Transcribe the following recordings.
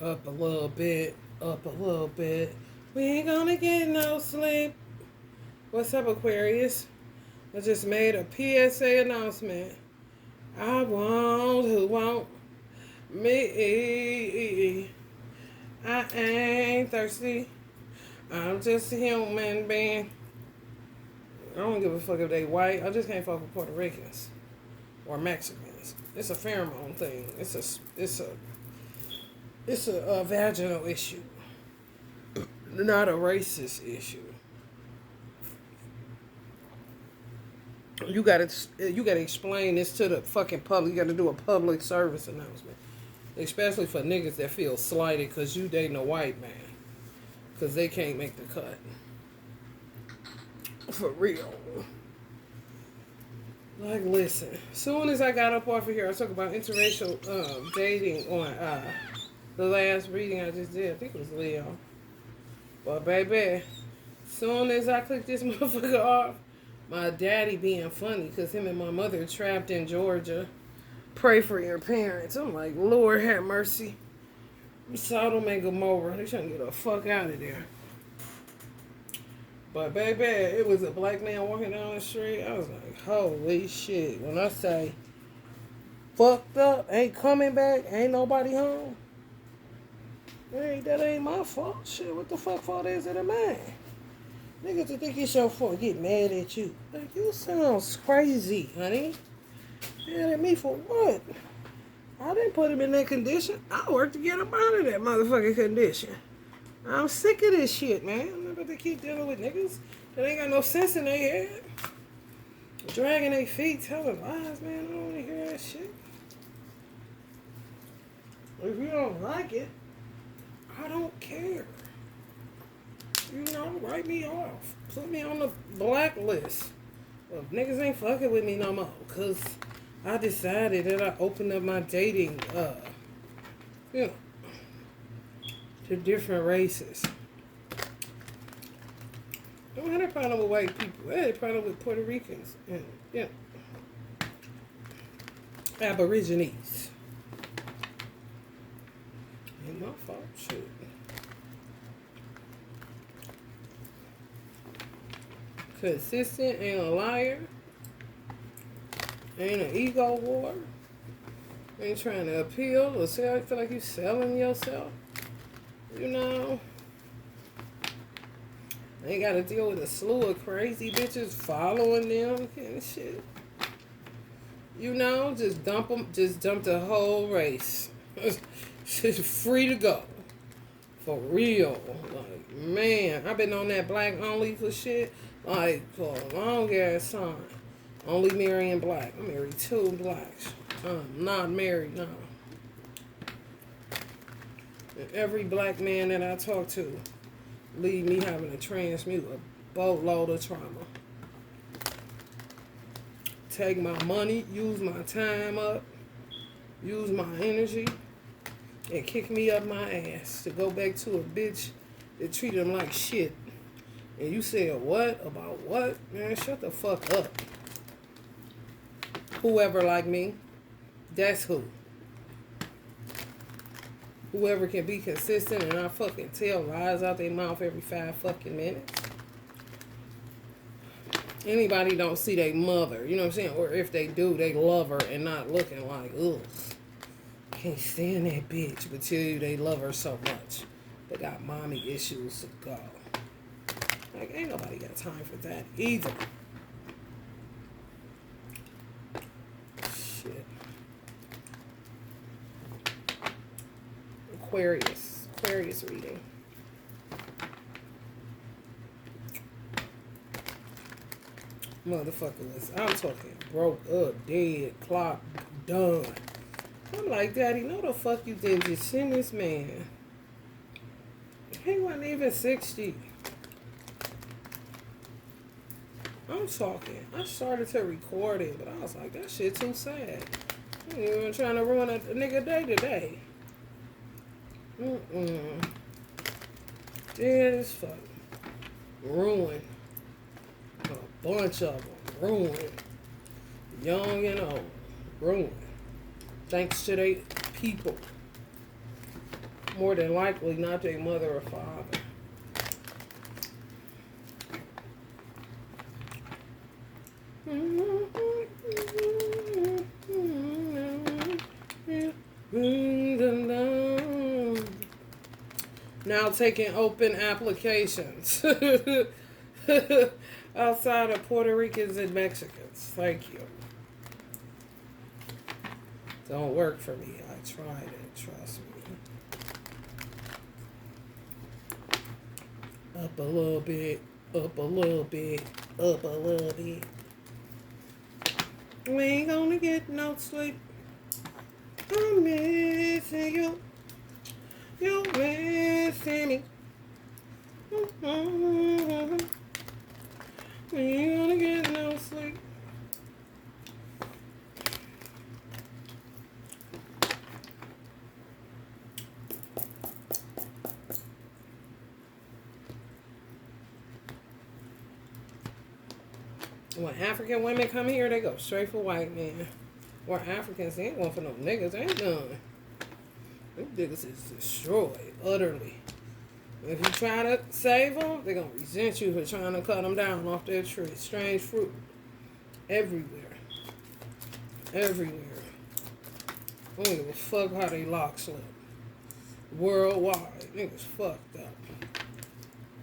Up a little bit, up a little bit. We ain't gonna get no sleep. What's up, Aquarius? I just made a PSA announcement. I want who want me. I ain't thirsty. I'm just a human being. I don't give a fuck if they white. I just can't fuck with Puerto Ricans or Mexicans. It's a pheromone thing. It's a vaginal issue, not a racist issue. You gotta explain this to the fucking public. You gotta do a public service announcement, especially for niggas that feel slighted because you dating a white man, because they can't make the cut. For real. Like, listen. Soon as I got up off of here, I talked about interracial dating on the last reading I just did. I think it was Leo. But baby, soon as I clicked this motherfucker off, my daddy being funny because him and my mother trapped in Georgia. Pray for your parents. I'm like, Lord have mercy. Sodom and Gomorrah. They trying to get the fuck out of there. But baby, it was a black man walking down the street. I was like, holy shit. When I say fucked up, ain't coming back, ain't nobody home. That ain't my fault. Shit, what the fuck fault is it a man? Niggas to think it's your fault, get mad at you. Like, you sounds crazy, honey. Mad at me for what? I didn't put him in that condition. I worked to get him out of that motherfucking condition. I'm sick of this shit, man. I'm not about to keep dealing with niggas that ain't got no sense in their head. Dragging their feet, telling lies, man. I don't want to hear that shit. If you don't like it, I don't care. You know, write me off. Put me on the blacklist. Well, niggas ain't fucking with me no more. Because I decided that I opened up my dating, you know, to different races. I don't have a problem with white people. I had a problem with Puerto Ricans and, you know, Aborigines. Ain't my fault, shit. Consistent, ain't a liar. Ain't an ego war. Ain't trying to appeal or sell. I feel like you selling yourself. You know, they got to deal with a slew of crazy bitches following them and shit. You know, just dump them, just dump the whole race. Just free to go. For real. Like, man, I've been on that black only for shit, like, for a long ass time. Only marrying black. I married 2 blacks. I'm not married now. Every black man that I talk to leave me having to transmute a boatload of trauma. Take my money, use my time up, use my energy, and kick me up my ass to go back to a bitch that treated them like shit. And you said what? About what? Man, shut the fuck up. Whoever like me, that's who. Whoever can be consistent and not fucking tell lies out their mouth every 5 fucking minutes. Anybody don't see their mother, you know what I'm saying? Or if they do, they love her and not looking like, ugh, can't stand that bitch, but tell you they love her so much. They got mommy issues to go. Like, ain't nobody got time for that either. Shit. Aquarius reading. Motherfucker I'm talking broke up, dead, clock, done. I'm like, Daddy, no the fuck you didn't just send this man. He wasn't even 60. I'm talking. I started to record it, but I was like, that shit too sad. I ain't even trying to ruin a nigga day today. Dead as fuck. Ruined. A bunch of them. Ruined. Young and old. Ruined. Thanks to they people. More than likely, not their mother or father. Now taking open applications outside of Puerto Ricans and Mexicans. Thank you. Don't work for me. I tried it. Trust me. Up a little bit. Up a little bit. Up a little bit. We ain't gonna get no sleep. I'm missing you. You missing me. We ain't gonna get no sleep. When African women come here, they go straight for white men. Or Africans, they ain't going for no niggas. They ain't done. Them niggas is destroyed utterly. If you try to save them, they're going to resent you for trying to cut them down off their tree. Strange fruit. Everywhere. Everywhere. I don't give a fuck how they lock slip. Worldwide. Niggas fucked up.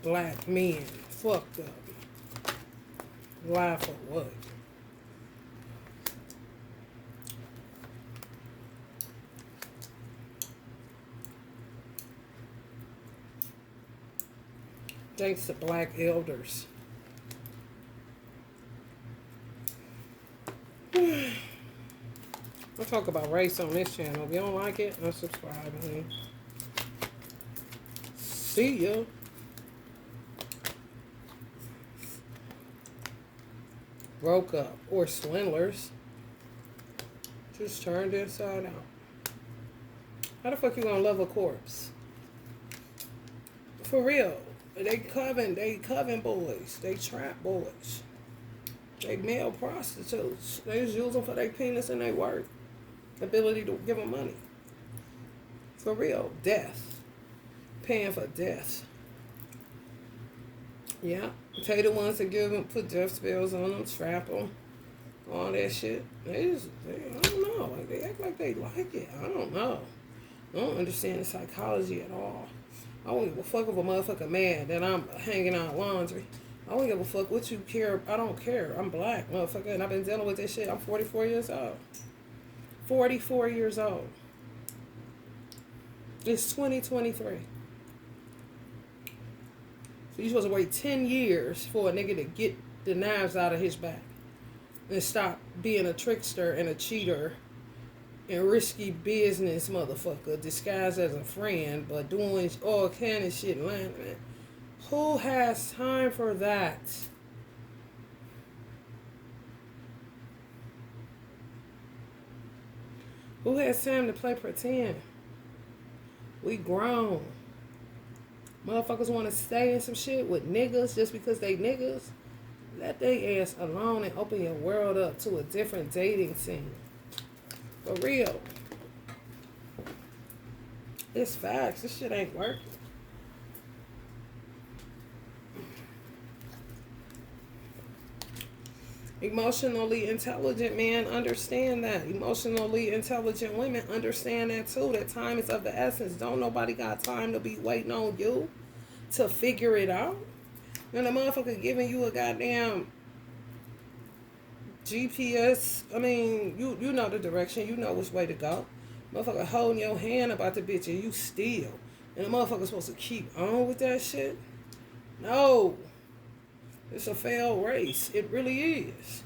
Black men fucked up. Laugh or what? Thanks to black elders. We'll talk about race on this channel. If you don't like it, unsubscribe, honey. See ya. Broke up. Or swindlers. Just turned inside out. How the fuck you gonna love a corpse? For real. They coven boys. They trap boys. They male prostitutes. They just use them for their penis and their work. Ability to give them money. For real. Death. Paying for death. Yeah. Pay the ones that give them, put death spells on them, trap them, all that shit. I don't know. Like, they act like they like it. I don't know. I don't understand the psychology at all. I don't give a fuck if a motherfucker mad that I'm hanging out laundry. I don't give a fuck what you care. I don't care. I'm black, motherfucker, and I've been dealing with this shit. I'm 44 years old. 44 years old. It's 2023. So you're supposed to wait 10 years for a nigga to get the knives out of his back and stop being a trickster and a cheater and risky business motherfucker disguised as a friend but doing all kind of shit lying. Man. Who has time for that? Who has time to play pretend? We grown. Motherfuckers want to stay in some shit with niggas just because they niggas. Let they ass alone and open your world up to a different dating scene. For real. It's facts. This shit ain't working. Emotionally intelligent men understand that. Emotionally intelligent women understand that too. That time is of the essence. Don't nobody got time to be waiting on you to figure it out. And the motherfucker giving you a goddamn GPS. I mean, you know the direction. You know which way to go. Motherfucker holding your hand about the bitch and you still. And the motherfucker supposed to keep on with that shit? No. It's a failed race. It really is.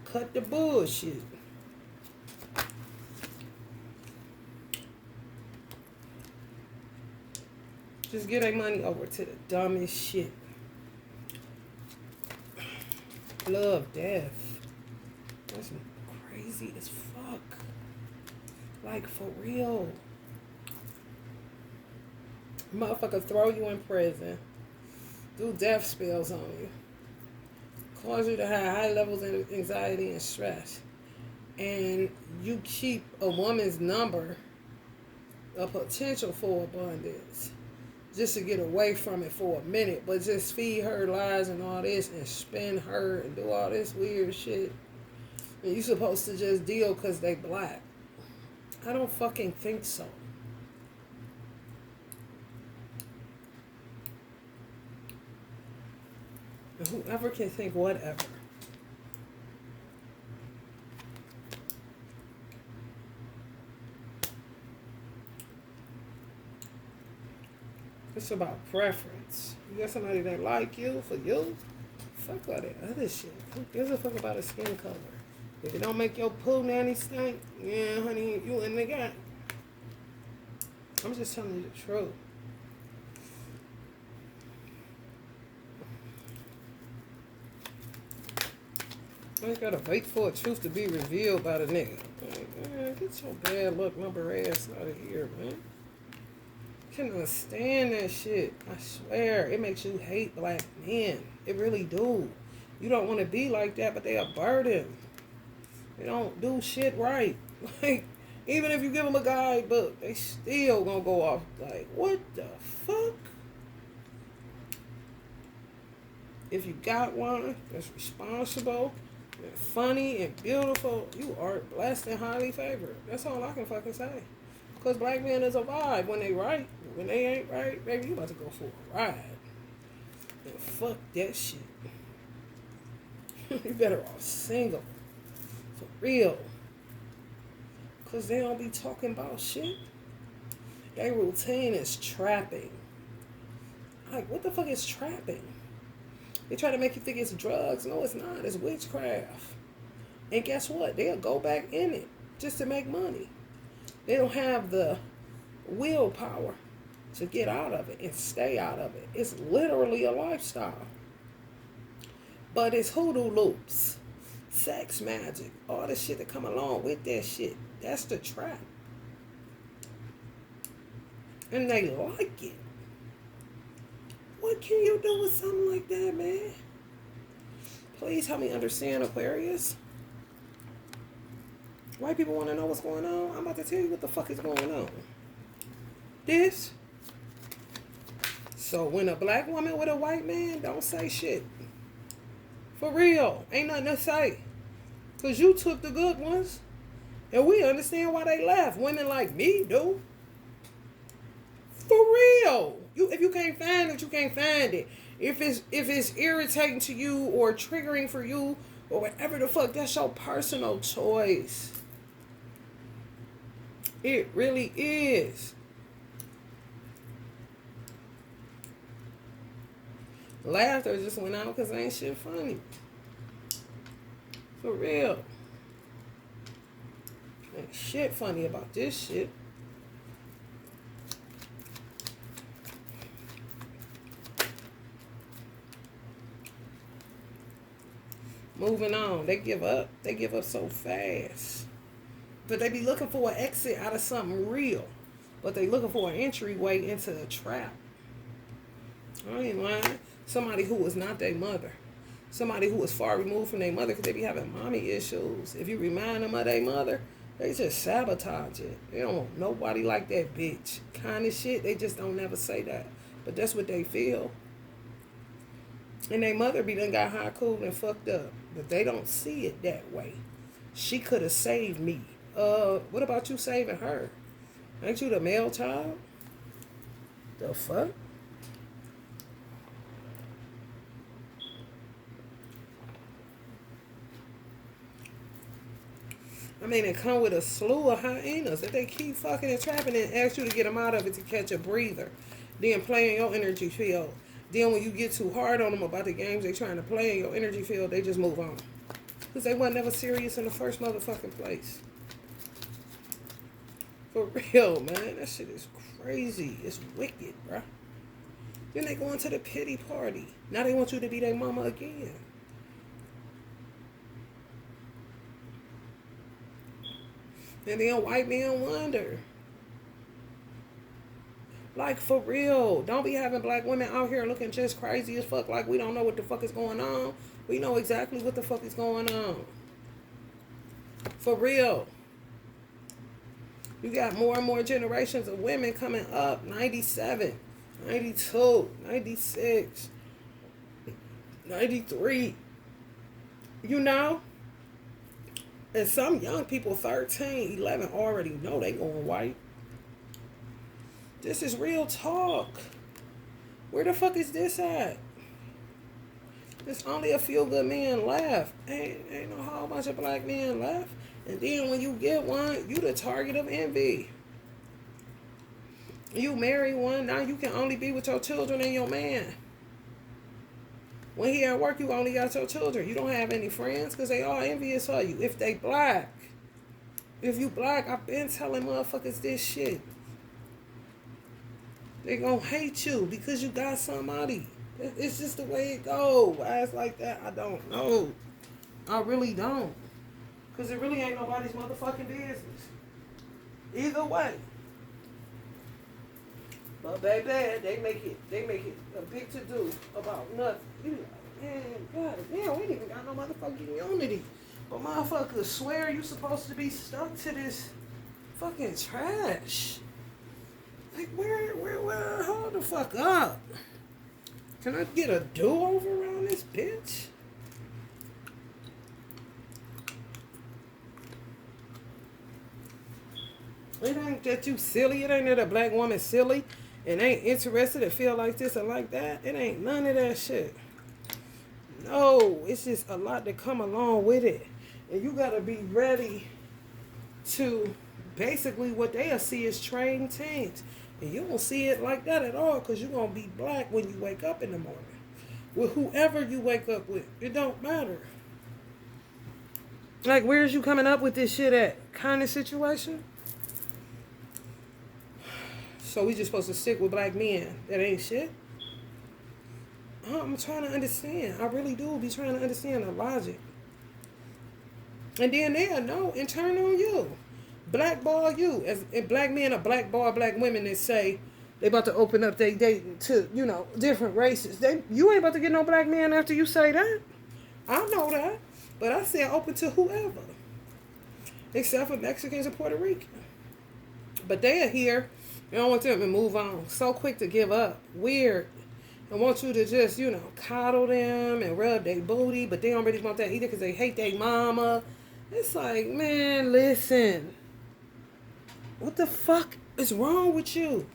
Cut the bullshit. Just get their money over to the dumbest shit. Love, death. That's crazy as fuck. Like, for real. Motherfucker throw you in prison. Do death spells on you. Cause you to have high levels of anxiety and stress. And you keep a woman's number a potential for abundance. Just to get away from it for a minute. But just feed her lies and all this and spin her and do all this weird shit. And you supposed to just deal because they black. I don't fucking think so. And whoever can think whatever. It's about preference. You got somebody that like you for you, fuck all that other shit. Who gives a fuck about a skin color? If it don't make your poo nanny stink, yeah, honey, you in the game. I'm just telling you the truth. I ain't gotta wait for a truth to be revealed by the nigga. Like, man, get your bad luck number ass out of here, man. Cannot stand that shit. I swear, it makes you hate black men. It really do. You don't want to be like that, but they a burden. They don't do shit right. Like, even if you give them a guidebook, they still gonna go off like, what the fuck? If you got one that's responsible and funny and beautiful, you are blessed and highly favored. That's all I can fucking say. Because black men is a vibe when they right. When they ain't right, baby, you about to go for a ride. And fuck that shit. You better off single. For real. Because they don't be talking about shit. Their routine is trapping. Like, what the fuck is trapping? They try to make you think it's drugs. No, it's not. It's witchcraft. And guess what? They'll go back in it just to make money. They don't have the willpower to get out of it and stay out of it. It's literally a lifestyle. But it's hoodoo loops, sex magic, all the shit that come along with that shit. That's the trap. And they like it. What can you do with something like that, man? Please help me understand, Aquarius. White people want to know what's going on. I'm about to tell you what the fuck is going on. This. So when a black woman with a white man, don't say shit. For real. Ain't nothing to say. Because you took the good ones. And we understand why they left. Women like me do. For real. If you can't find it, you can't find it. If it's irritating to you or triggering for you or whatever the fuck, that's your personal choice. It really is. Laughter just went out because ain't shit funny. For real. Ain't shit funny about this shit. Moving on. They give up. They give up so fast. But they be looking for an exit out of something real. But they looking for an entryway into a trap. I ain't lying. Somebody who was not their mother. Somebody who was far removed from their mother because they be having mommy issues. If you remind them of their mother, they just sabotage it. They don't want nobody like that bitch kind of shit. They just don't never say that. But that's what they feel. And their mother be done got high, cool, and fucked up. But they don't see it that way. She could have saved me. What about you saving her? Ain't you the male child? The fuck? I mean, it come with a slew of hyenas that they keep fucking and trapping and ask you to get them out of it to catch a breather. Then play in your energy field. Then when you get too hard on them about the games they trying to play in your energy field, they just move on. Because they weren't never serious in the first motherfucking place. For real, man. That shit is crazy. It's wicked, bruh. Then they go into the pity party. Now they want you to be their mama again. And then white men wonder. Like, for real. Don't be having black women out here looking just crazy as fuck like we don't know what the fuck is going on. We know exactly what the fuck is going on. For real. You got more and more generations of women coming up. 97, 92, 96, 93. You know? And some young people, 13, 11, already know they going white. This is real talk. Where the fuck is this at? There's only a few good men left. Ain't no whole bunch of black men left. And then when you get one, you the target of envy. You marry one, now you can only be with your children and your man. When he at work, you only got your children. You don't have any friends because they all envious of you. If they black. If you black, I've been telling motherfuckers this shit. They gonna hate you because you got somebody. It's just the way it go. Why it's like that, I don't know. I really don't. Because it really ain't nobody's motherfucking business. Either way. But baby, they make it a big to-do about nothing. You like, man, God, damn, we ain't even got no motherfucking unity. But motherfuckers swear you supposed to be stuck to this fucking trash. Like, where, hold the fuck up. Can I get a do-over around this bitch? It ain't that you silly. It ain't that a black woman silly and ain't interested to feel like this or like that. It ain't none of that shit. No, it's just a lot that come along with it. And you got to be ready to basically what they'll see as trained teens. And you don't see it like that at all because you're going to be black when you wake up in the morning. With whoever you wake up with. It don't matter. Like, where's you coming up with this shit at? Kind of situation? So we just supposed to stick with black men. That ain't shit? I'm trying to understand. I really do be trying to understand the logic. And then they'll know and turn on you. Blackball you. As black men are blackball black women that say they about to open up their dating to, you know, different races. You ain't about to get no black man after you say that. I know that. But I said open to whoever. Except for Mexicans and Puerto Ricans. But they are here. You don't want them to move on. So quick to give up. Weird. I want you to just, you know, coddle them and rub their booty. But they don't really want that either because they hate their mama. It's like, man, listen. What the fuck is wrong with you?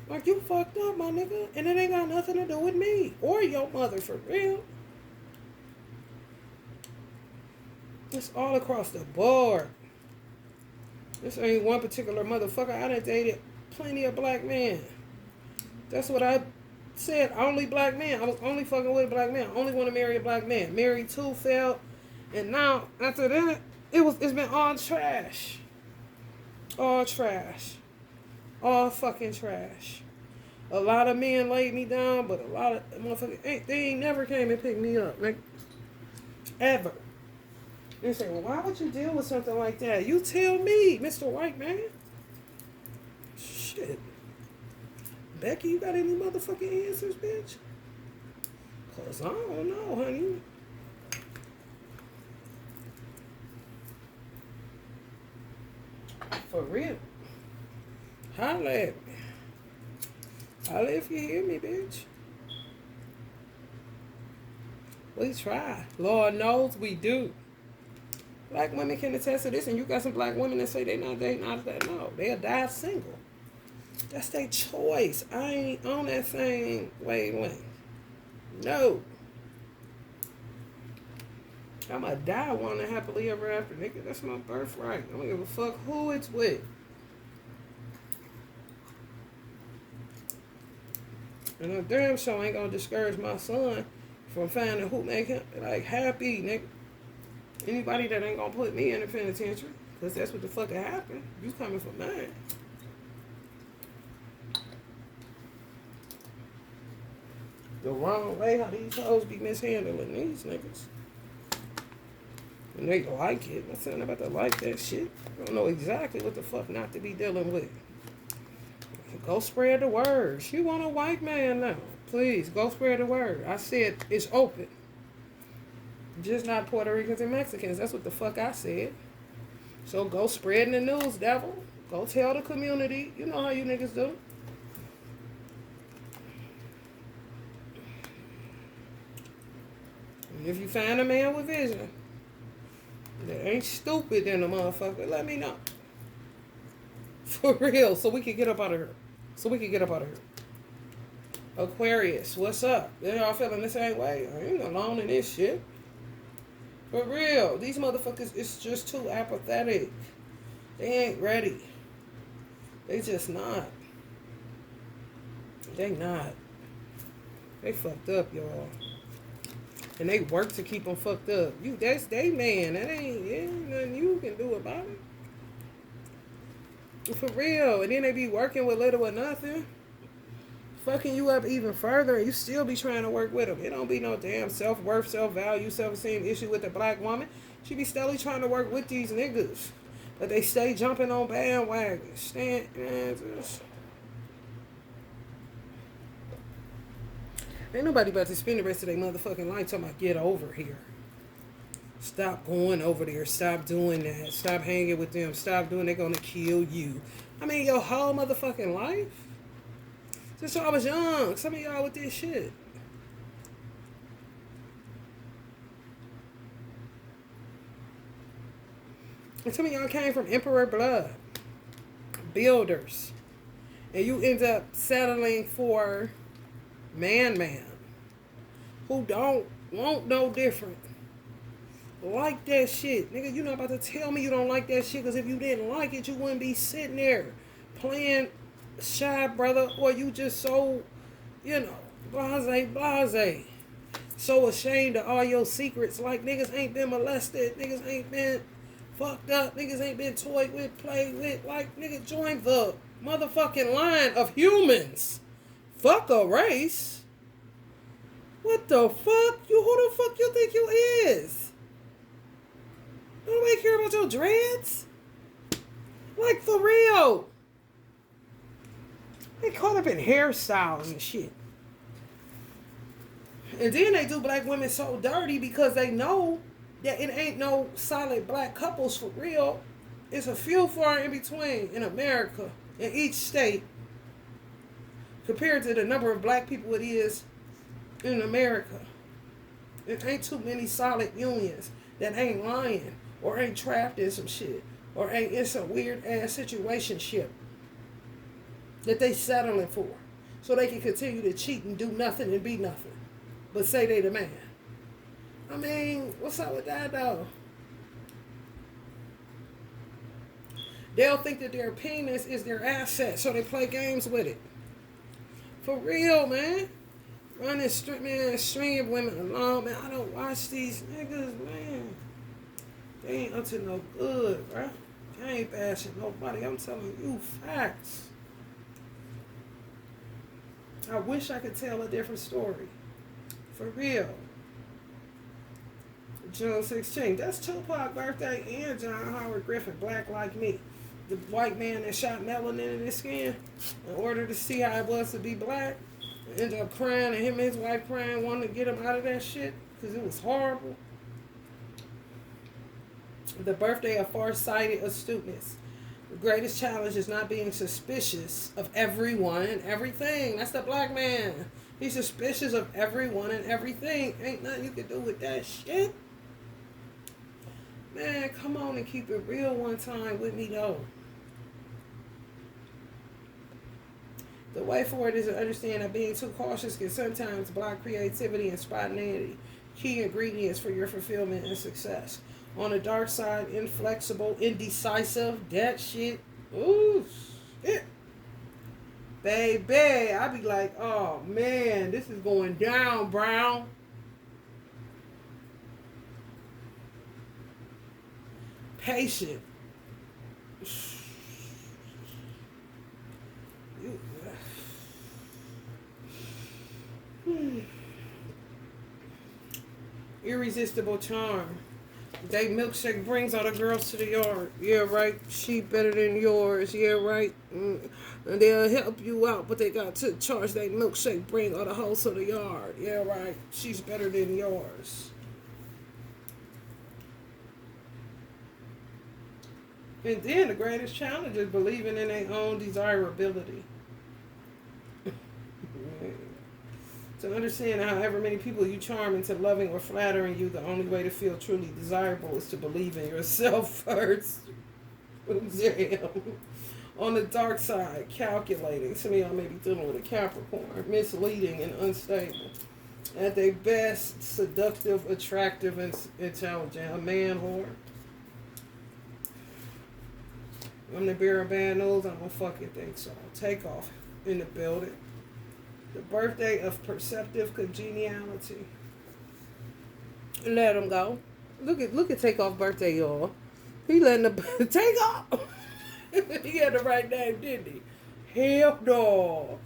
Like, you fucked up, my nigga. And it ain't got nothing to do with me. Or your mother, for real. It's all across the board. This ain't one particular motherfucker. I done dated plenty of black men. That's what I said. Only black men. I was only fucking with a black man. I only want to marry a black man. Married two, failed. And now, after that, it's been all trash. All trash. All fucking trash. A lot of men laid me down, but a lot of motherfuckers, they ain't never came and picked me up. Like, ever. They say, well, why would you deal with something like that? You tell me, Mr. White Man. Shit. Becky, you got any motherfucking answers, bitch? Because I don't know, honey. For real. Holla at me. Holla if you hear me, bitch. We try. Lord knows we do. Black women can attest to this, and you got some black women that say they not dating out of that. No, they'll die single. That's their choice. I ain't on that same wavelength. No. I'ma die wanting happily ever after, nigga. That's my birthright. I don't give a fuck who it's with. And I damn sure ain't gonna discourage my son from finding who make him like happy, nigga. Anybody that ain't gonna put me in the penitentiary, because that's what the fuck happened. You coming for mine. The wrong way how these hoes be mishandling these niggas. And they like it. I'm saying about to like that shit. I don't know exactly what the fuck not to be dealing with. Go spread the word. She want a white man now. Please, go spread the word. I said it's open. Just not Puerto Ricans and Mexicans. That's what the fuck I said. So go spreading the news, devil. Go tell the community. You know how you niggas do. And if you find a man with vision that ain't stupid than a motherfucker, let me know. For real. So we can get up out of here. Aquarius, what's up? They all feeling the same way. I ain't alone in this shit. For real. These motherfuckers is just too apathetic. They ain't ready. They just not. They not. They fucked up, y'all. And they work to keep them fucked up. That's they man. That ain't nothing you can do about it. For real. And then they be working with little or nothing. Fucking you up even further, and you still be trying to work with them. It don't be no damn self-worth, self-value, self-esteem issue with the black woman. She be steadily trying to work with these niggas. But they stay jumping on bandwagons. Ain't nobody about to spend the rest of their motherfucking life talking about get over here. Stop going over there. Stop doing that. Stop hanging with them. Stop doing, they're gonna kill you. I mean, your whole motherfucking life? Since y'all was young, some of y'all with this shit. And some of y'all came from emperor blood. Builders. And you end up settling for man. Who don't want no different. Like that shit. Nigga, you not about to tell me you don't like that shit, because if you didn't like it, you wouldn't be sitting there playing shy, brother, or you just so, blase. So ashamed of all your secrets, like niggas ain't been molested, niggas ain't been fucked up, niggas ain't been toyed with, played with, like, nigga, join the motherfucking line of humans. Fuck a race. What the fuck? Who the fuck you think you is? Nobody care about your dreads? Like, for real. They caught up in hairstyles and shit. And then they do black women so dirty because they know that it ain't no solid black couples for real. It's a few far in between in America, in each state, compared to the number of black people it is in America. It ain't too many solid unions that ain't lying or ain't trapped in some shit or ain't in some weird ass situation shit that they settling for, so they can continue to cheat and do nothing and be nothing, but say they the man. I mean, what's up with that though? They'll think that their penis is their asset, so they play games with it. For real, man. Running stringing women along, man. I don't watch these niggas, man. They ain't up to no good, bro. They ain't bashing nobody. I'm telling you facts. I wish I could tell a different story. For real. June 16th. That's Tupac's birthday and John Howard Griffin, Black Like Me. The white man that shot melanin in his skin in order to see how it was to be black. Ended up crying, and him and his wife crying, wanting to get him out of that shit because it was horrible. The birthday of far-sighted astuteness. The greatest challenge is not being suspicious of everyone and everything. That's the black man. He's suspicious of everyone and everything. Ain't nothing you can do with that shit. Man, come on and keep it real one time with me, though. The way forward is to understand that being too cautious can sometimes block creativity and spontaneity, key ingredients for your fulfillment and success. On the dark side, inflexible, indecisive, that shit. Ooh, shit. Baby, I be like, oh man, this is going down, Brown. Patient. Irresistible charm. They milkshake brings all the girls to the yard. Yeah, right. She better than yours. Yeah, right. And they'll help you out, but they got to charge that milkshake bring all the hoes to the yard. Yeah, right. She's better than yours. And then the greatest challenge is believing in their own desirability. To understand however many people you charm into loving or flattering you, the only way to feel truly desirable is to believe in yourself first. Damn. On the dark side, calculating. Some of y'all may be dealing with a Capricorn. Misleading and unstable. At their best, seductive, attractive, and intelligent. A man whore. I'm the bearer of bad news. I don't fucking think so. Take off in the building. The birthday of perceptive congeniality. Let him go. Look at Takeoff birthday, y'all. He letting the take off. He had the right name, didn't he? Hell no.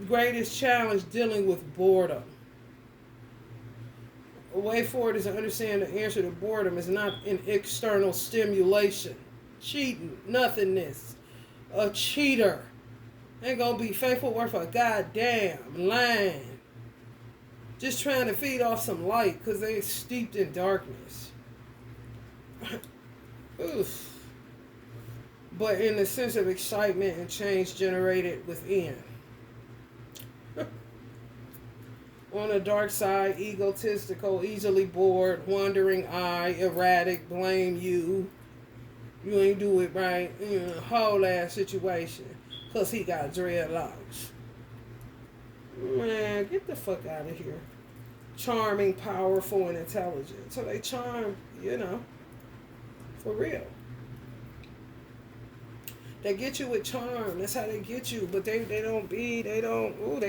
Greatest challenge dealing with boredom. A way forward is to understand the answer to boredom is not an external stimulation. Cheating, nothingness. A cheater. Ain't gonna be faithful worth a goddamn line. Just trying to feed off some light because they steeped in darkness. Oof. But in the sense of excitement and change generated within. On the dark side, egotistical, easily bored, wandering eye, erratic, blame you. You ain't do it right. Whole ass situation. Because he got dreadlocks. Man, get the fuck out of here. Charming, powerful, and intelligent. So they charm, for real. They get you with charm. That's how they get you. But they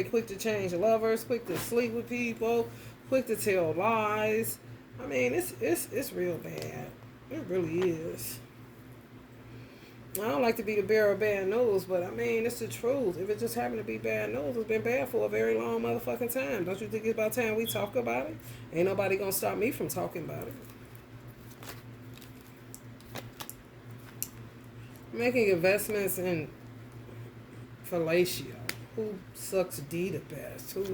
quick to change lovers, quick to sleep with people, quick to tell lies. I mean, it's real bad. It really is. I don't like to be the bearer of bad news, but I mean, it's the truth. If it just happened to be bad news, it's been bad for a very long motherfucking time. Don't you think it's about time we talk about it? Ain't nobody gonna stop me from talking about it. Making investments in fellatio. Who sucks D the best? Ain't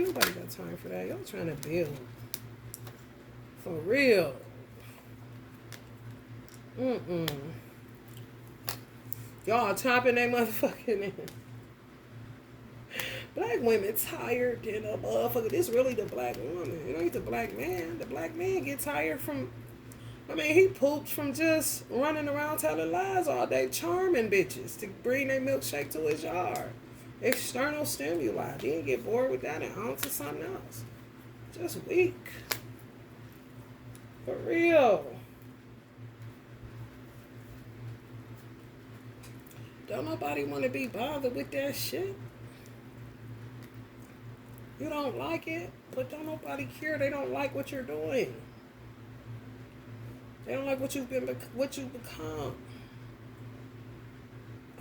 nobody got time for that. Y'all trying to build. For real. Y'all chopping that motherfucking in. Black women tired than a motherfucker. This really the black woman. It ain't the black man. The black man get tired from... he pooped from just running around telling lies all day, charming bitches to bring their milkshake to his yard. External stimuli. Then get bored with that and on to something else. Just weak. For real. Don't nobody want to be bothered with that shit. You don't like it, but don't nobody care. They don't like what you're doing. They don't like what you've become.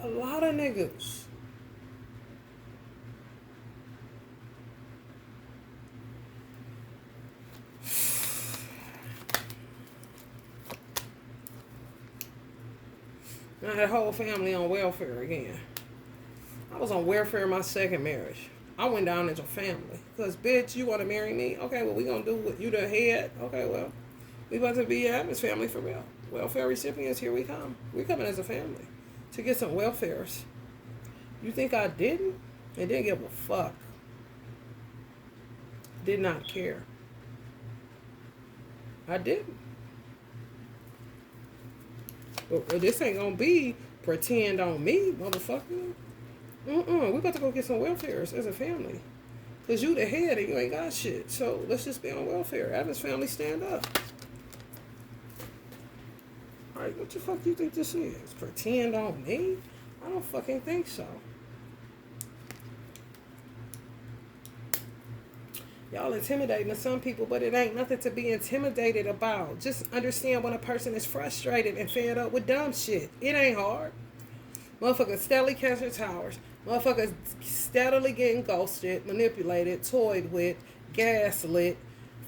A lot of niggas. Now that whole family on welfare again. I was on welfare in my second marriage. I went down as a family. Because, bitch, you want to marry me? Okay, well, we going to do what you the head. Okay, well, we about to be Adam's family for real. Welfare recipients, here we come. We coming as a family to get some welfares. You think I didn't? I didn't give a fuck. Did not care. I didn't. But this ain't gonna be pretend on me, motherfucker. We about to go get some welfares as a family. Cause you the head and you ain't got shit. So let's just be on welfare. Adam's family, stand up. Alright, what the fuck do you think this is? Pretend on me? I don't fucking think so. Y'all intimidating to some people, but it ain't nothing to be intimidated about. Just understand when a person is frustrated and fed up with dumb shit. It ain't hard. Motherfuckers steadily catching towers. Motherfuckers steadily getting ghosted, manipulated, toyed with, gaslit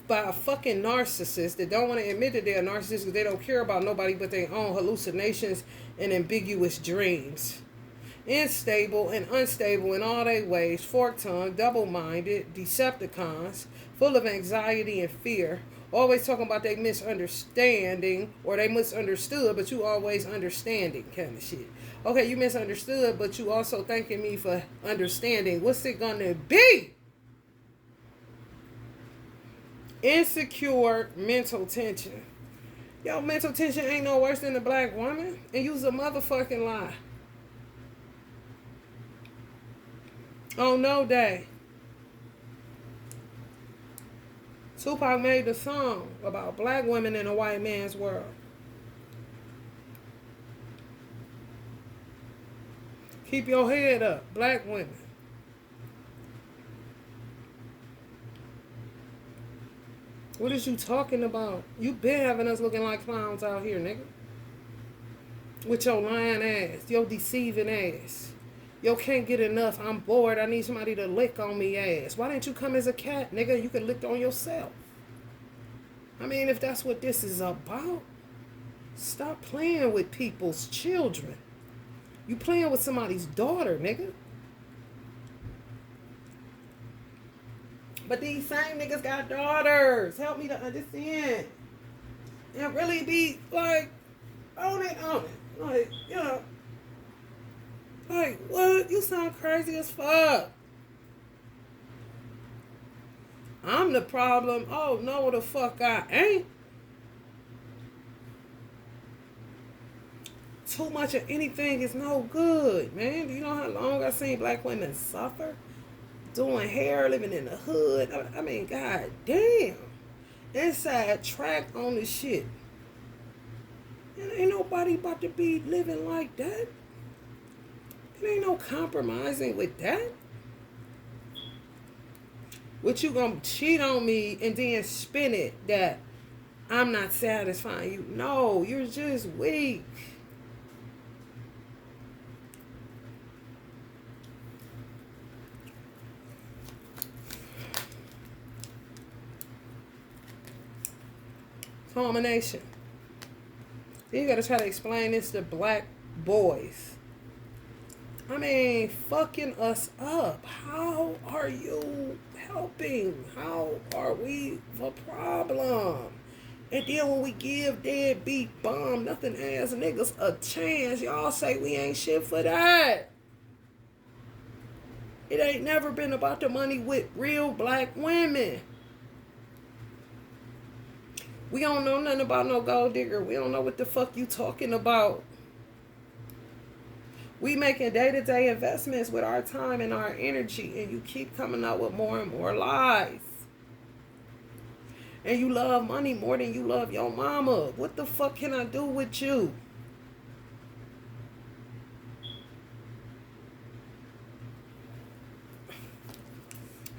by a fucking narcissist that don't want to admit that they're a narcissist because they don't care about nobody but their own hallucinations and ambiguous dreams. Unstable and unstable in all their ways, fork-tongued, double-minded, Decepticons, full of anxiety and fear, Always talking about they misunderstanding or they misunderstood, but you always understanding kind of shit. Okay, you misunderstood, but you also thanking me for understanding. What's it gonna be? Insecure mental tension. Yo, mental tension ain't no worse than a black woman. And you's a motherfucking lie. On no day. Tupac made a song about black women in a white man's world. Keep your head up, black women. What is you talking about? You been having us looking like clowns out here, nigga. With your lying ass, your deceiving ass. Yo, can't get enough. I'm bored. I need somebody to lick on me ass. Why didn't you come as a cat, nigga? You could lick on yourself. I mean, if that's what this is about, stop playing with people's children. You playing with somebody's daughter, nigga. But these same niggas got daughters. Help me to understand. And really be like, own it. Like, you know. Like, what? You sound crazy as fuck. I'm the problem. Oh, no, the fuck I ain't. Too much of anything is no good, man. Do you know how long I've seen black women suffer? Doing hair, living in the hood. I mean, god damn. Inside track on the shit. And ain't nobody about to be living like that. There ain't no compromising with that. What you gonna cheat on me and then spin it that I'm not satisfying you? No, you're just weak. Culmination. Then you gotta try to explain this to black boys. I mean, fucking us up. How are you helping? How are we the problem? And then when we give deadbeat bum nothing ass niggas a chance, y'all say we ain't shit for that. It ain't never been about the money with real black women. We don't know nothing about no gold digger. We don't know what the fuck you talking about. We making day-to-day investments with our time and our energy, and you keep coming out with more and more lies. And you love money more than you love your mama. What the fuck can I do with you?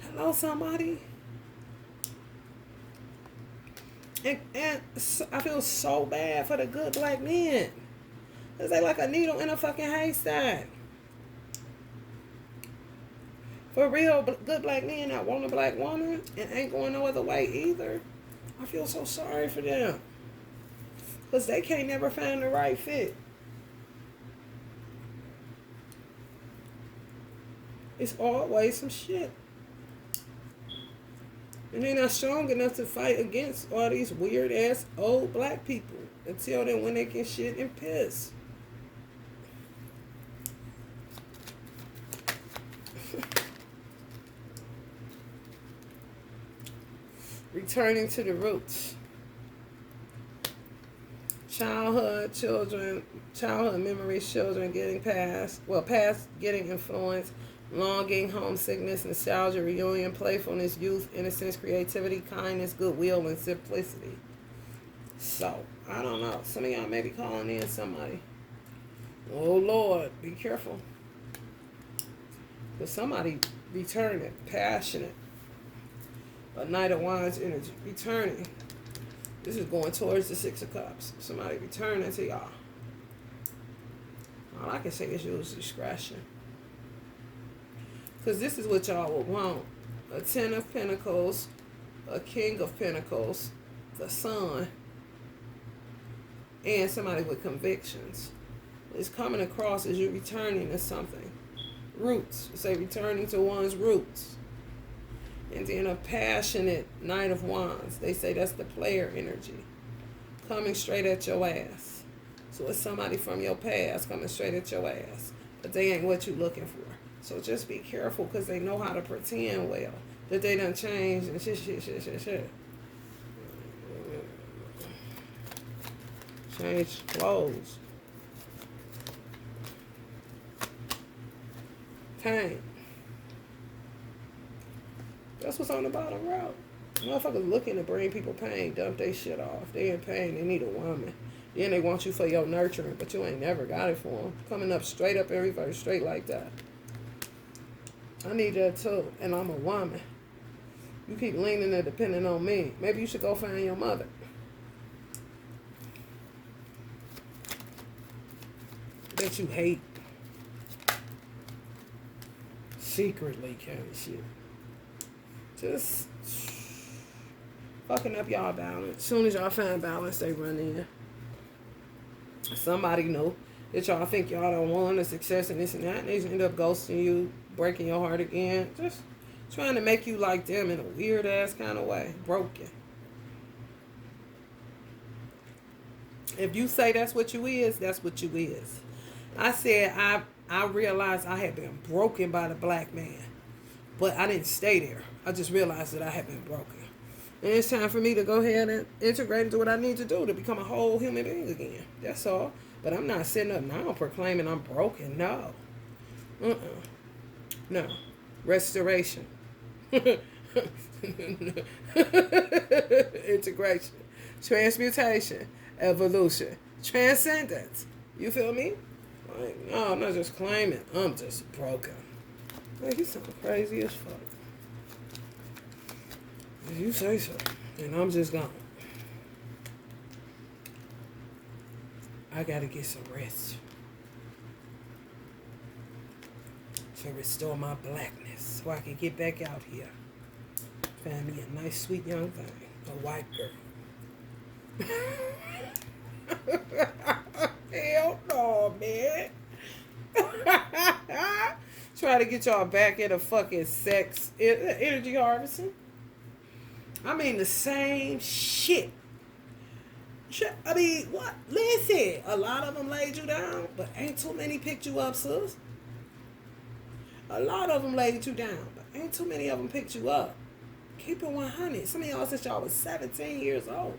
Hello, somebody? And I feel so bad for the good black men. It's like a needle in a fucking haystack. For real, good black men that want a black woman and ain't going no other way either. I feel so sorry for them. Because they can't never find the right fit. It's always some shit. And they're not strong enough to fight against all these weird ass old black people until then when they can shit and piss. Returning to the roots. Childhood memories, children getting past getting influence, longing, homesickness, nostalgia, reunion, playfulness, youth, innocence, creativity, kindness, goodwill, and simplicity. So, I don't know. Some of y'all may be calling in somebody. Oh, Lord, be careful. Because somebody returning, passionate. A Knight of Wands energy. Returning. This is going towards the Six of Cups. Somebody returning to y'all. All I can say is use discretion. Because this is what y'all would want. A Ten of Pentacles. A King of Pentacles. The Sun. And somebody with convictions. It's coming across as you returning to something. Roots. Say returning to one's roots. And then a passionate Knight of Wands. They say that's the player energy. Coming straight at your ass. So it's somebody from your past coming straight at your ass. But they ain't what you looking for. So just be careful because they know how to pretend well. That they done changed and shit. Change clothes. Pain. That's what's on the bottom row. Motherfuckers looking to bring people pain, dump they shit off. They in pain, they need a woman. Then they want you for your nurturing, but you ain't never got it for them. Coming up straight up in reverse, straight like that. I need that too, and I'm a woman. You keep leaning and depending on me. Maybe you should go find your mother. That you hate. Secretly kind of shit. Just fucking up y'all balance. As soon as y'all find balance, they run in. Somebody know that y'all think y'all don't want a success and this and that, and they just end up ghosting you, breaking your heart again. Just trying to make you like them in a weird ass kind of way. Broken. If you say that's what you is, that's what you is. I said I realized I had been broken by the black man. But I didn't stay there. I just realized that I had been broken. And it's time for me to go ahead and integrate into what I need to do to become a whole human being again. That's all. But I'm not sitting up now proclaiming I'm broken. No. No. Restoration. Integration. Transmutation. Evolution. Transcendence. You feel me? Like, no, I'm not just claiming. I'm just broken. Like, you sound crazy as fuck. If you say so, and I'm just gone. I gotta get some rest to restore my blackness so I can get back out here. Find me a nice, sweet young thing, a white girl. Hell no, man. Try to get y'all back in a fucking sex energy harvesting. I mean, the same shit. I mean, what? Listen, a lot of them laid you down, but ain't too many picked you up, sis. A lot of them laid you down, but ain't too many of them picked you up. Keep it 100. Some of y'all since y'all was 17 years old.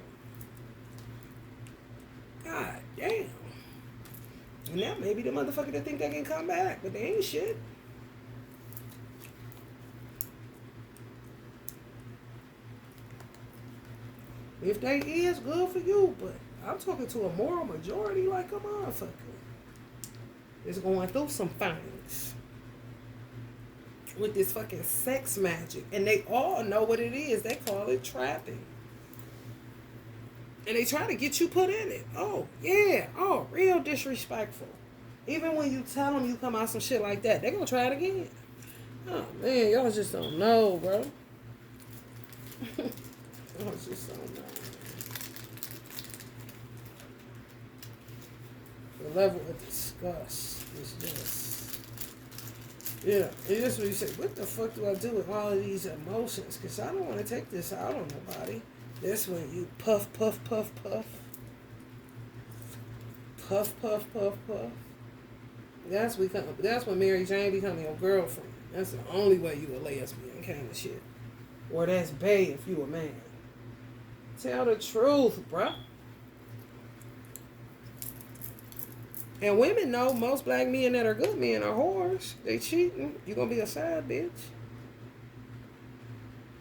God damn. And now maybe the motherfucker that think they can come back, but they ain't shit. If they is, good for you, but I'm talking to a moral majority like a motherfucker. It's going through some things with this fucking sex magic. And they all know what it is. They call it trapping. And they try to get you put in it. Oh, yeah. Oh, real disrespectful. Even when you tell them you come out some shit like that, they're going to try it again. Oh, man, y'all just don't know, bro. Y'all just don't know. The level of disgust is just... Yeah, it is what you say. What the fuck do I do with all of these emotions? Because I don't want to take this out on nobody. That's when you puff, puff, puff, puff. Puff, puff, puff, puff. That's when Mary Jane become your girlfriend. That's the only way you a lesbian kind of shit. Or that's bae if you a man. Tell the truth, bruh. And women know most black men that are good men are whores. They cheating. You gonna be a side bitch.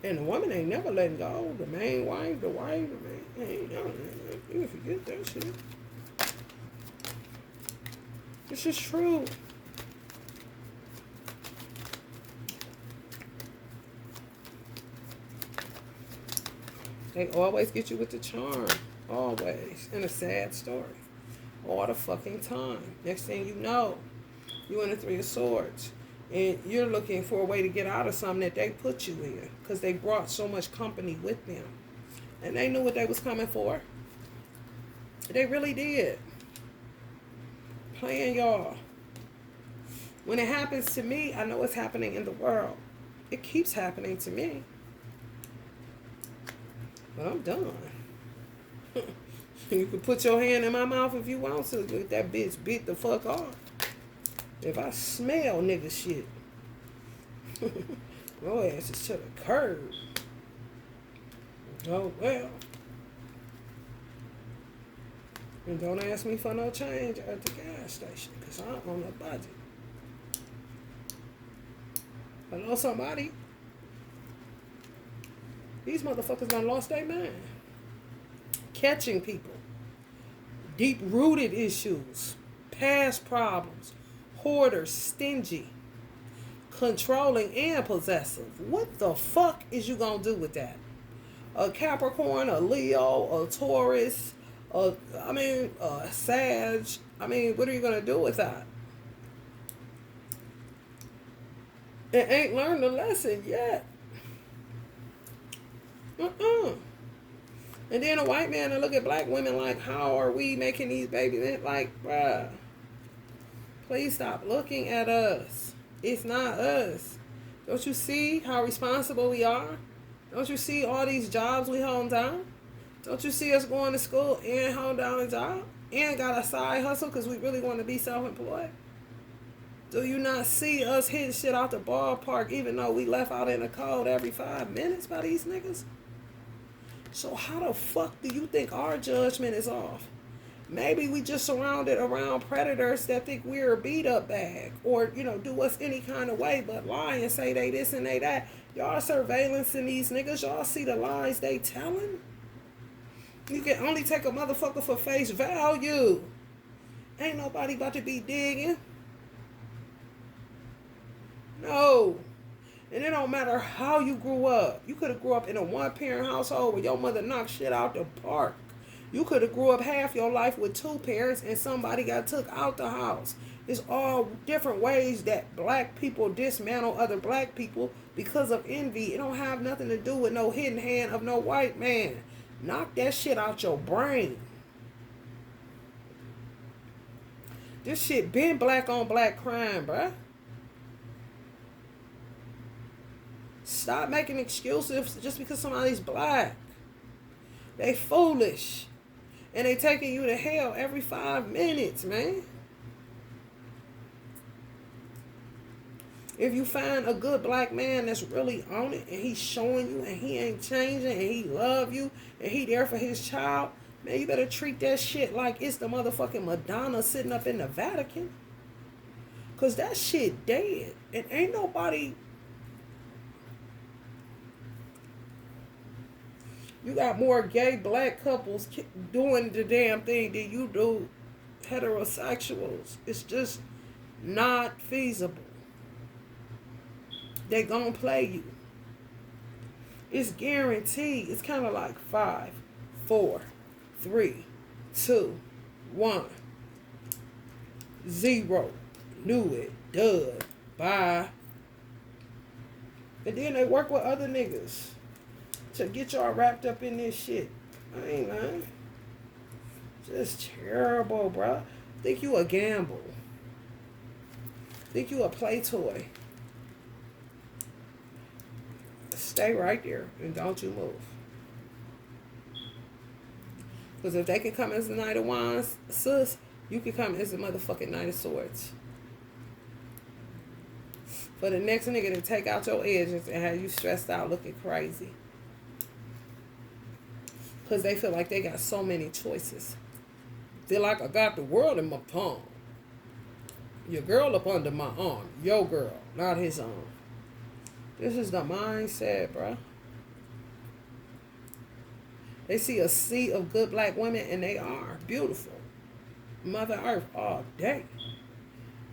And the woman ain't never letting go. The main wife, the man. Ain't never. You can forget that shit. It's just true. They always get you with the charm. Always. And a sad story. All the fucking time. Next thing you know, you in the Three of Swords. And you're looking for a way to get out of something that they put you in. Because they brought so much company with them. And they knew what they was coming for. They really did. Playing y'all. When it happens to me, I know it's happening in the world. It keeps happening to me. But I'm done. You can put your hand in my mouth if you want to. Get that bitch beat the fuck off. If I smell nigga shit. Your ass is to the curb. Oh well. And don't ask me for no change at the gas station, because I'm on a budget. Hello, somebody? These motherfuckers done lost their mind. Catching people. Deep-rooted issues. Past problems. Hoarders, stingy. Controlling and possessive. What the fuck is you gonna do with that? A Capricorn, a Leo, a Taurus, a Sag. I mean, what are you gonna do with that? It ain't learned the lesson yet. And then a white man to look at black women like, how are we making these babies? Like, bruh, please stop looking at us. It's not us. Don't you see how responsible we are? Don't you see all these jobs we hold down? Don't you see us going to school and hold down a job? And got a side hustle because we really want to be self-employed? Do you not see us hitting shit out the ballpark even though we left out in the cold every 5 minutes by these niggas? So how the fuck do you think our judgment is off? Maybe we just surrounded around predators that think we're a beat up bag or, do us any kind of way but lie and say they this and they that. Y'all surveillancing these niggas. Y'all see the lies they telling? You can only take a motherfucker for face value. Ain't nobody about to be digging. No. And it don't matter how you grew up. You could have grew up in a one-parent household where your mother knocked shit out the park. You could have grew up half your life with two parents and somebody got took out the house. It's all different ways that black people dismantle other black people because of envy. It don't have nothing to do with no hidden hand of no white man. Knock that shit out your brain. This shit been black on black crime, bruh. Stop making excuses just because somebody's black. They foolish. And they taking you to hell every 5 minutes, man. If you find a good black man that's really on it and he's showing you and he ain't changing and he love you and he there for his child, man, you better treat that shit like it's the motherfucking Madonna sitting up in the Vatican. Because that shit dead. And ain't nobody... You got more gay black couples doing the damn thing than you do heterosexuals. It's just not feasible. They gonna play you. It's guaranteed. It's kind of like 5, 4, 3, 2, 1, 0. Knew it. Duh. Bye. And then they work with other niggas to get y'all wrapped up in this shit. I ain't lying. Just terrible, bro. Think you a gamble. Think you a play toy. Stay right there and don't you move. Because if they can come as the Knight of Wands, sis, you can come as the motherfucking Knight of Swords. For the next nigga to take out your edges and have you stressed out looking crazy. Because they feel like they got so many choices. Feel like I got the world in my palm. Your girl up under my arm. Your girl, not his arm. This is the mindset, bro. They see a sea of good black women and they are beautiful. Mother Earth all day.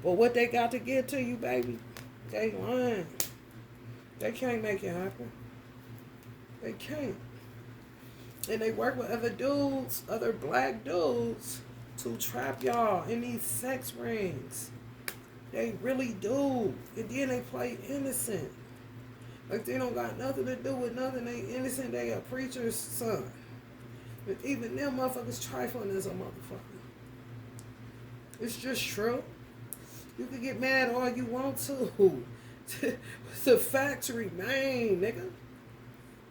But what they got to give to you, baby, they lying. They can't make it happen. They can't. And they work with other dudes, other black dudes, to trap y'all in these sex rings. They really do. And then they play innocent. Like they don't got nothing to do with nothing. They innocent. They a preacher's son. But even them motherfuckers trifling as a motherfucker. It's just true. You can get mad all you want to. It's a factory, man, nigga.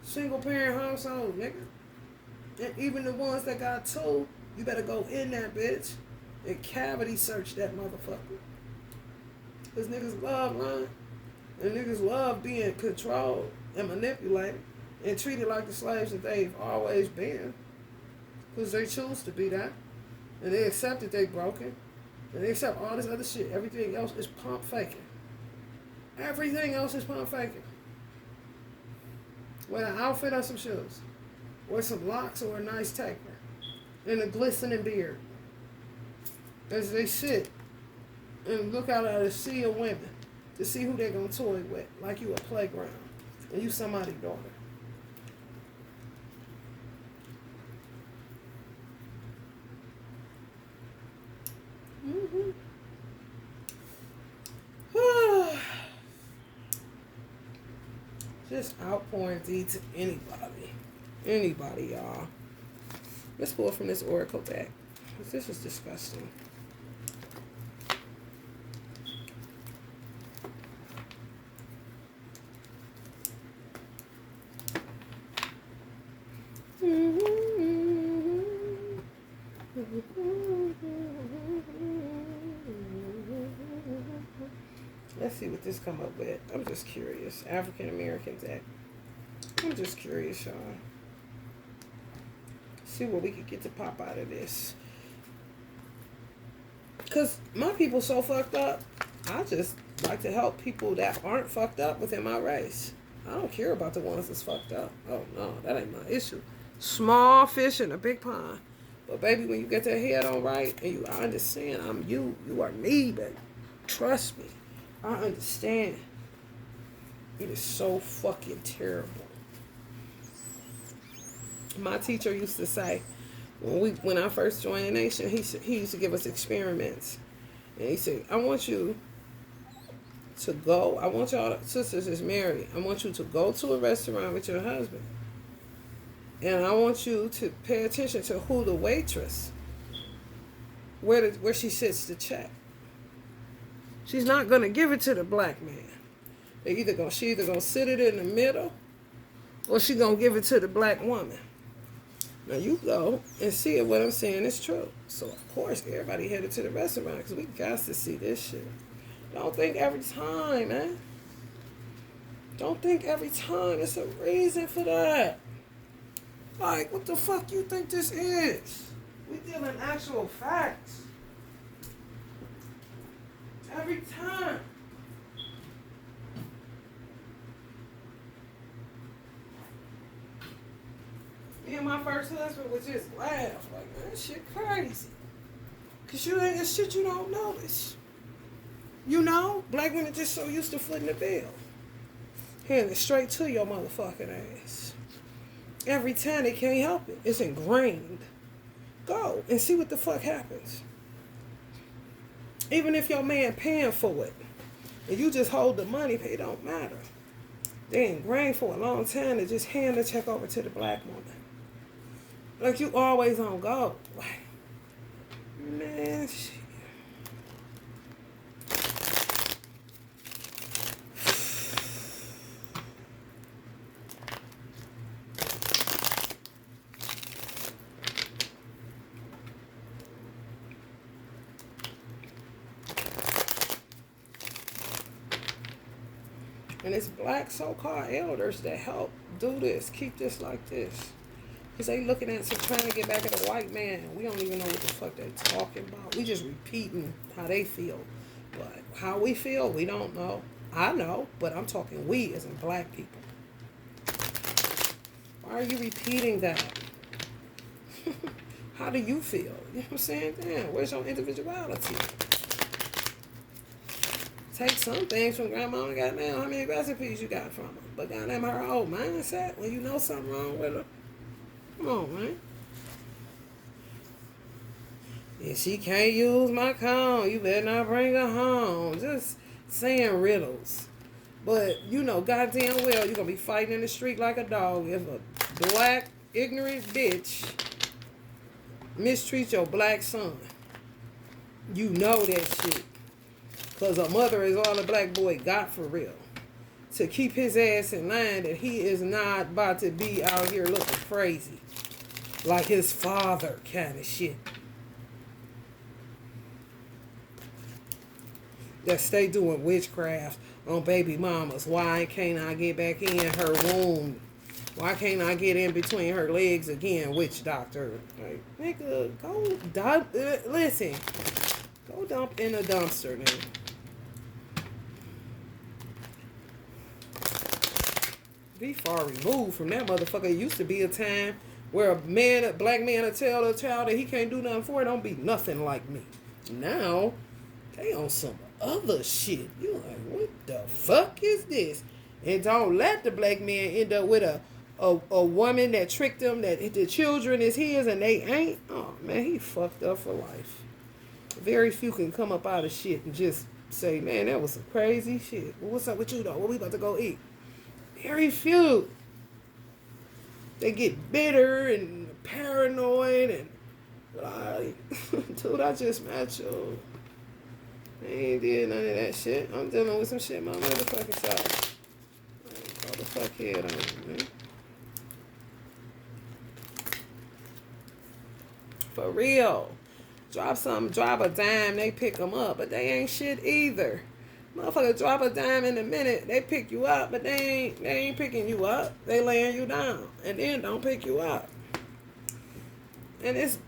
Single parent household, nigga. And even the ones that got 2, you better go in that bitch and cavity search that motherfucker. Because niggas love lying. And niggas love being controlled and manipulated and treated like the slaves that they've always been. Because they choose to be that. And they accept that they broken. And they accept all this other shit. Everything else is pump faking. Everything else is pump faking. With an outfit or some shoes. Or some locks or a nice taper. And a glistening beard. As they sit and look out at a sea of women to see who they're going to toy with. Like you a playground. And you somebody's daughter. Mm-hmm. Just outpouring D to anybody. Anybody, y'all. Let's pull from this oracle deck. This is disgusting. Let's see what this come up with. I'm just curious. African American deck. I'm just curious, y'all. See what we could get to pop out of this. Because my people so fucked up. I just like to help people that aren't fucked up within my race. I don't care about the ones that's fucked up. Oh no, that ain't my issue. Small fish in a big pond. But baby, when you get that head on right and I understand I'm you, you are me, baby. Trust me. I understand. It is so fucking terrible. My teacher used to say, when I first joined the nation, he used to give us experiments. And he said, I want you to go, I want y'all sisters is married, I want you to go to a restaurant with your husband. And I want you to pay attention to who the waitress, where she sits to check. She's not gonna give it to the black man. She either gonna sit it in the middle, or she gonna give it to the black woman. Now you go and see if what I'm saying is true. So of course everybody headed to the restaurant because we got to see this shit. Don't think every time, man. Don't think every time. It's a reason for that. Like, what the fuck you think this is? We dealing actual facts. Every time. Me and my first husband would just laugh. Like, man, this shit crazy. Because it's shit you don't notice. You know? Black women just so used to footing the bill. Handing it straight to your motherfucking ass. Every time they can't help it. It's ingrained. Go and see what the fuck happens. Even if your man paying for it, and you just hold the money, it don't matter. They ingrained for a long time to just hand the check over to the black woman. Like you always on go. Like, man, shit. And it's black so-called elders that help do this, keep this like this. Because they looking at some trying to get back at the white man. We don't even know what the fuck they talking about. We just repeating how they feel. But how we feel, we don't know. I know, but I'm talking we as in black people. Why are you repeating that? How do you feel? You know what I'm saying? Damn, where's your individuality? Take some things from grandma and goddamn how many recipes you got from her. But goddamn her old mindset when you know something wrong with her. Come on, man. If she can't use my comb, you better not bring her home. Just saying riddles. But you know goddamn well you're going to be fighting in the street like a dog if a black, ignorant bitch mistreats your black son. You know that shit. Because a mother is all a black boy got for real. To keep his ass in line that he is not about to be out here looking crazy. Like his father kind of shit. That stay doing witchcraft on baby mamas. Why can't I get back in her womb? Why can't I get in between her legs again, witch doctor? Like, nigga, go dump. Listen, go dump in a dumpster, nigga. Be far removed from that motherfucker. It used to be a time where a black man, would tell a child that he can't do nothing for it. Don't be nothing like me. Now, they on some other shit. You like, what the fuck is this? And don't let the black man end up with a woman that tricked him that the children is his and they ain't. Oh man, he fucked up for life. Very few can come up out of shit and just say, man, that was some crazy shit. Well, what's up with you though? What we about to go eat? Very few. They get bitter and paranoid and like, dude, I just met you. I ain't did none of that shit. I'm dealing with some shit my motherfucking self. Go the fuck head on, man. For real. Drop something, drop a dime, they pick them up, but they ain't shit either. Motherfucker drop a dime in a minute, they pick you up, but they ain't picking you up. They laying you down and then don't pick you up. And it's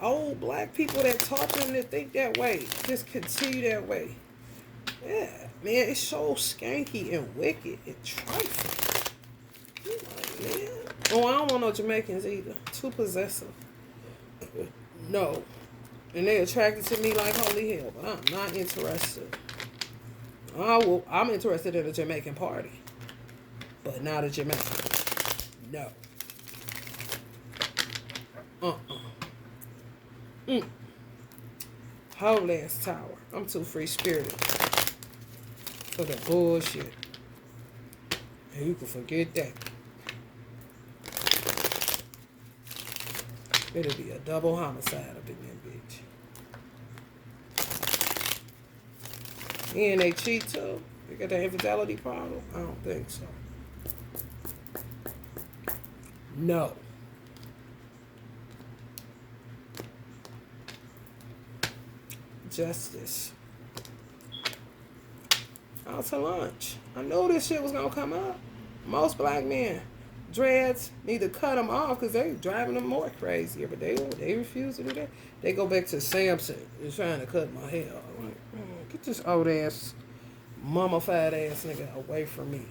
old black people that taught them to think that way. Just continue that way. Yeah, man, it's so skanky and wicked and trifling. Like, man. Oh, I don't want no Jamaicans either. Too possessive. No. And they attracted to me like holy hell, but I'm not interested. I'm interested in a Jamaican party, but not a Jamaican. No. Whole ass tower. I'm too free spirited for the bullshit. And you can forget that. It'll be a double homicide up in that bitch. And they cheat too. They got that infidelity problem? I don't think so. No. Justice. Out to lunch. I knew this shit was gonna come up. Most black men, dreads, need to cut them off because they driving them more crazier. But they refuse to do that. They go back to Samson and trying to cut my hair. I'm like, get this old ass, mummified ass nigga away from me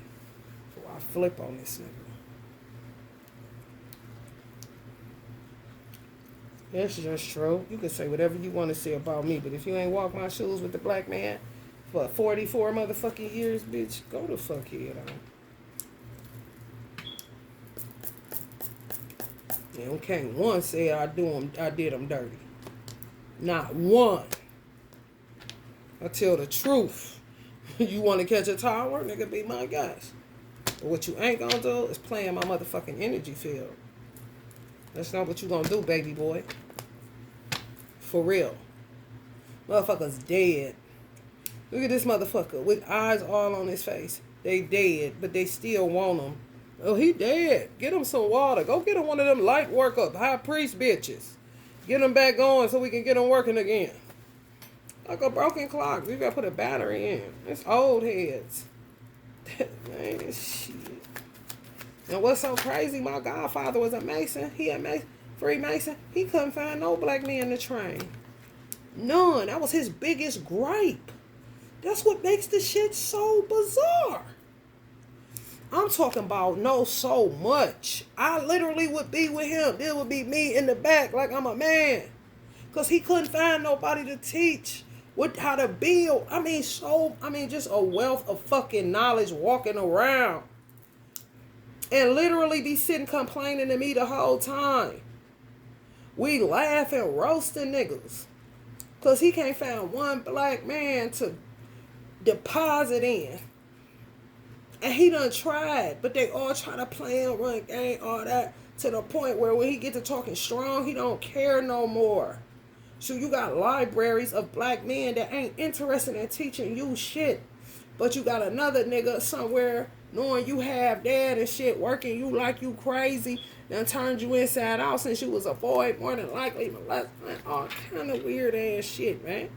before I flip on this nigga. That's just true. You can say whatever you want to say about me, but if you ain't walk my shoes with the black man for 44 motherfucking years, bitch, go the fuck head on. You can't one say I did them dirty. Not one. I tell the truth. You want to catch a tower, nigga, be my guys. But what you ain't gonna do is play in my motherfucking energy field. That's not what you gonna do, baby boy. For real. Motherfucker's dead. Look at this motherfucker with eyes all on his face. They dead, but they still want him. Oh, he dead. Get him some water. Go get him one of them light workup, high priest bitches. Get him back going so we can get him working again. Like a broken clock. We gotta put a battery in. It's old heads. Man, shit. And what's so crazy, my godfather was a Mason. He a Mason, Freemason. He couldn't find no black man to train. None. That was his biggest gripe. That's what makes the shit so bizarre. I'm talking about no so much. I literally would be with him. There would be me in the back like I'm a man. Because he couldn't find nobody to teach how to build. Just a wealth of fucking knowledge walking around. And literally be sitting complaining to me the whole time. We laughing, roasting niggas. Because he can't find one black man to deposit in. And he done tried. But they all try to play and run game, all that. To the point where when he get to talking strong, he don't care no more. So you got libraries of black men that ain't interested in teaching you shit. But you got another nigga somewhere knowing you have dad and shit working you like you crazy, done turned you inside out since you was a boy, more than likely molested, all kind of weird ass shit, man.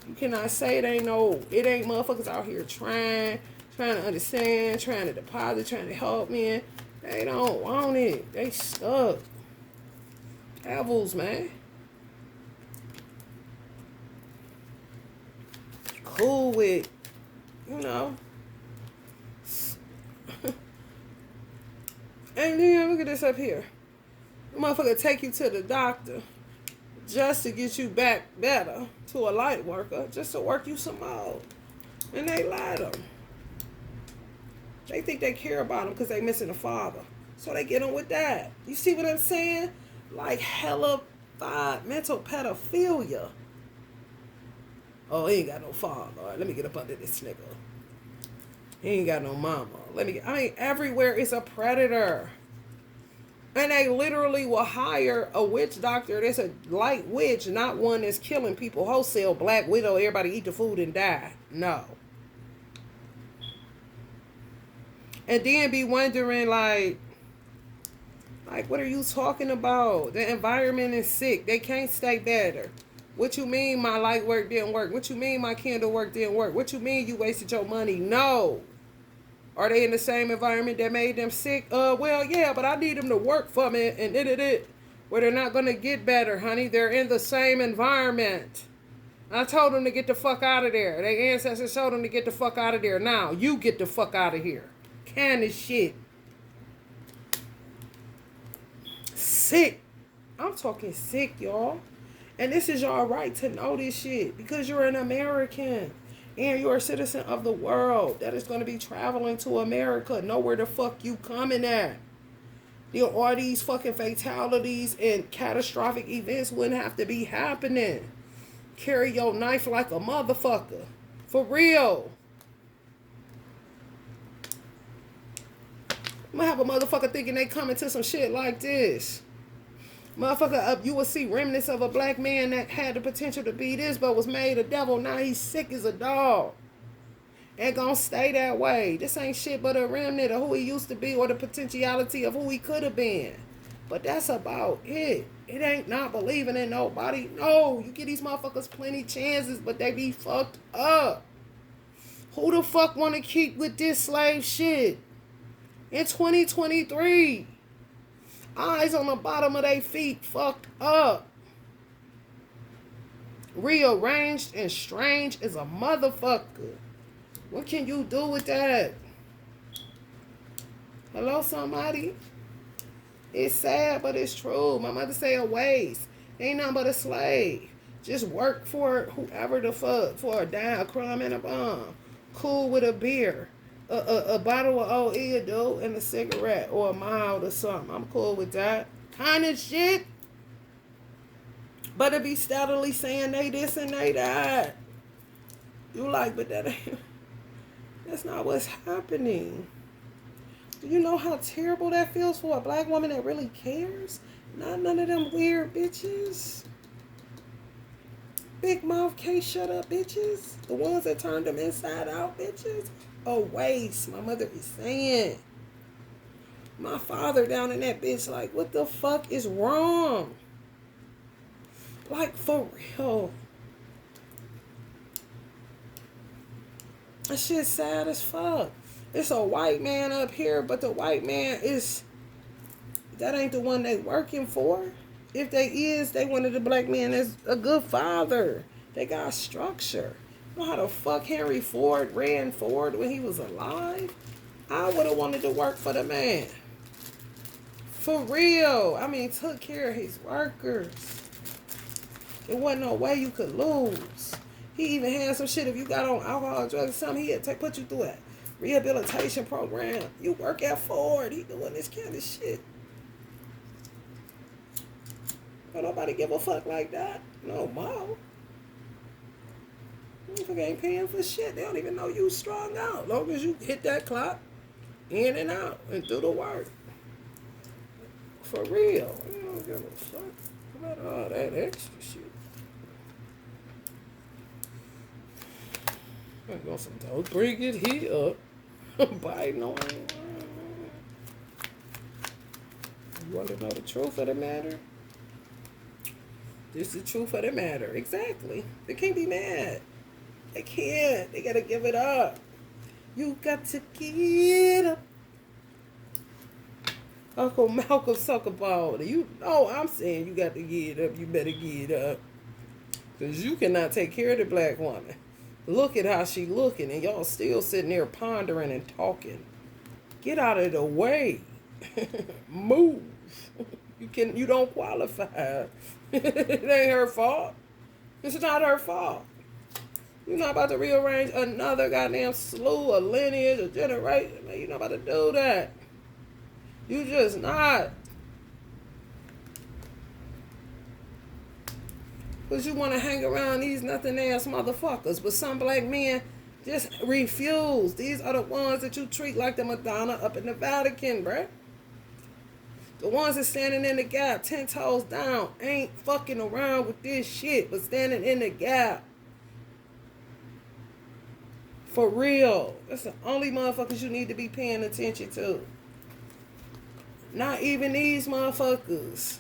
You cannot say it ain't motherfuckers out here trying to understand, trying to deposit, trying to help me. They don't want it. They stuck. Devils, man. Cool with, you know. And then look at this up here. The motherfucker take you to the doctor just to get you back better to a light worker, just to work you some more. And they lie to them. They think they care about them because they missing a father. So they get them with that. You see what I'm saying? Like hella mental pedophilia. Oh, he ain't got no father. All right, let me get up under this nigga. He ain't got no mama. Everywhere is a predator. And they literally will hire a witch doctor that's a light witch, not one that's killing people wholesale, Black Widow, everybody eat the food and die. No. And then be wondering, like, what are you talking about? The environment is sick. They can't stay better. What you mean my light work didn't work? What you mean my candle work didn't work? What you mean you wasted your money? No. Are they in the same environment that made them sick? Well, yeah, but I need them to work for me and where they're not going to get better, honey. They're in the same environment. I told them to get the fuck out of there. Their ancestors told them to get the fuck out of there. Now, you get the fuck out of here. Kind of shit. Sick. I'm talking sick, y'all. And this is y'all right to know this shit because you're an American. And you're a citizen of the world that is going to be traveling to America. Know where the fuck you coming at. All these fucking fatalities and catastrophic events wouldn't have to be happening. Carry your knife like a motherfucker. For real. I'm gonna have a motherfucker thinking they coming to some shit like this. Motherfucker, you will see remnants of a black man that had the potential to be this, but was made a devil. Now he's sick as a dog. And gonna stay that way. This ain't shit but a remnant of who he used to be or the potentiality of who he could have been. But that's about it. It ain't not believing in nobody. No, you give these motherfuckers plenty chances, but they be fucked up. Who the fuck want to keep with this slave shit? In 2023. Eyes on the bottom of their feet, fucked up. Rearranged and strange as a motherfucker. What can you do with that? Hello, somebody? It's sad, but it's true. My mother say a waste. Ain't nothing but a slave. Just work for whoever the fuck, for a dime, a crumb, and a bomb. Cool with a beer. A bottle of OE, dude, and a cigarette or a mild or something. I'm cool with that kind of shit. But to be steadily saying they this and they that, you like, but that's not what's happening. Do you know how terrible that feels for a black woman that really cares? Not none of them weird bitches. Big mouth can't shut up bitches. The ones that turned them inside out bitches. A waste, my mother is saying. My father down in that bitch like, what the fuck is wrong? Like, for real. That shit's sad as fuck. It's a white man up here, but the white man that ain't the one they working for. If they is, they wanted the black man that's a good father. They got structure. You know how the fuck Henry Ford ran Ford when he was alive? I would have wanted to work for the man. For real. I mean, took care of his workers. There wasn't no way you could lose. He even had some shit. If you got on alcohol, drugs, or something, he'd put you through a rehabilitation program. You work at Ford. He doing this kind of shit. Don't nobody give a fuck like that. No more. Motherfucker ain't paying for shit. They don't even know you strung out. Long as you hit that clock, in and out, and do the work. For real. You don't give a fuck about all that extra shit. I'm going some don't bring it here up. Biden on. You want to know the truth of the matter? This is the truth of the matter. Exactly. They can't be mad. They can't. They gotta give it up. You got to get up. Uncle Malcolm Suckerball. You know I'm saying you got to get up. You better get up. Because you cannot take care of the black woman. Look at how she looking, and y'all still sitting there pondering and talking. Get out of the way. Move. You don't qualify. It ain't her fault. It's not her fault. You're not about to rearrange another goddamn slew, a lineage, a generation. You're not about to do that. You just not. Because you want to hang around these nothing ass motherfuckers. But some black men just refuse. These are the ones that you treat like the Madonna up in the Vatican, bruh. The ones that standing in the gap, 10 toes down, ain't fucking around with this shit, but standing in the gap. For real. That's the only motherfuckers you need to be paying attention to. Not even these motherfuckers.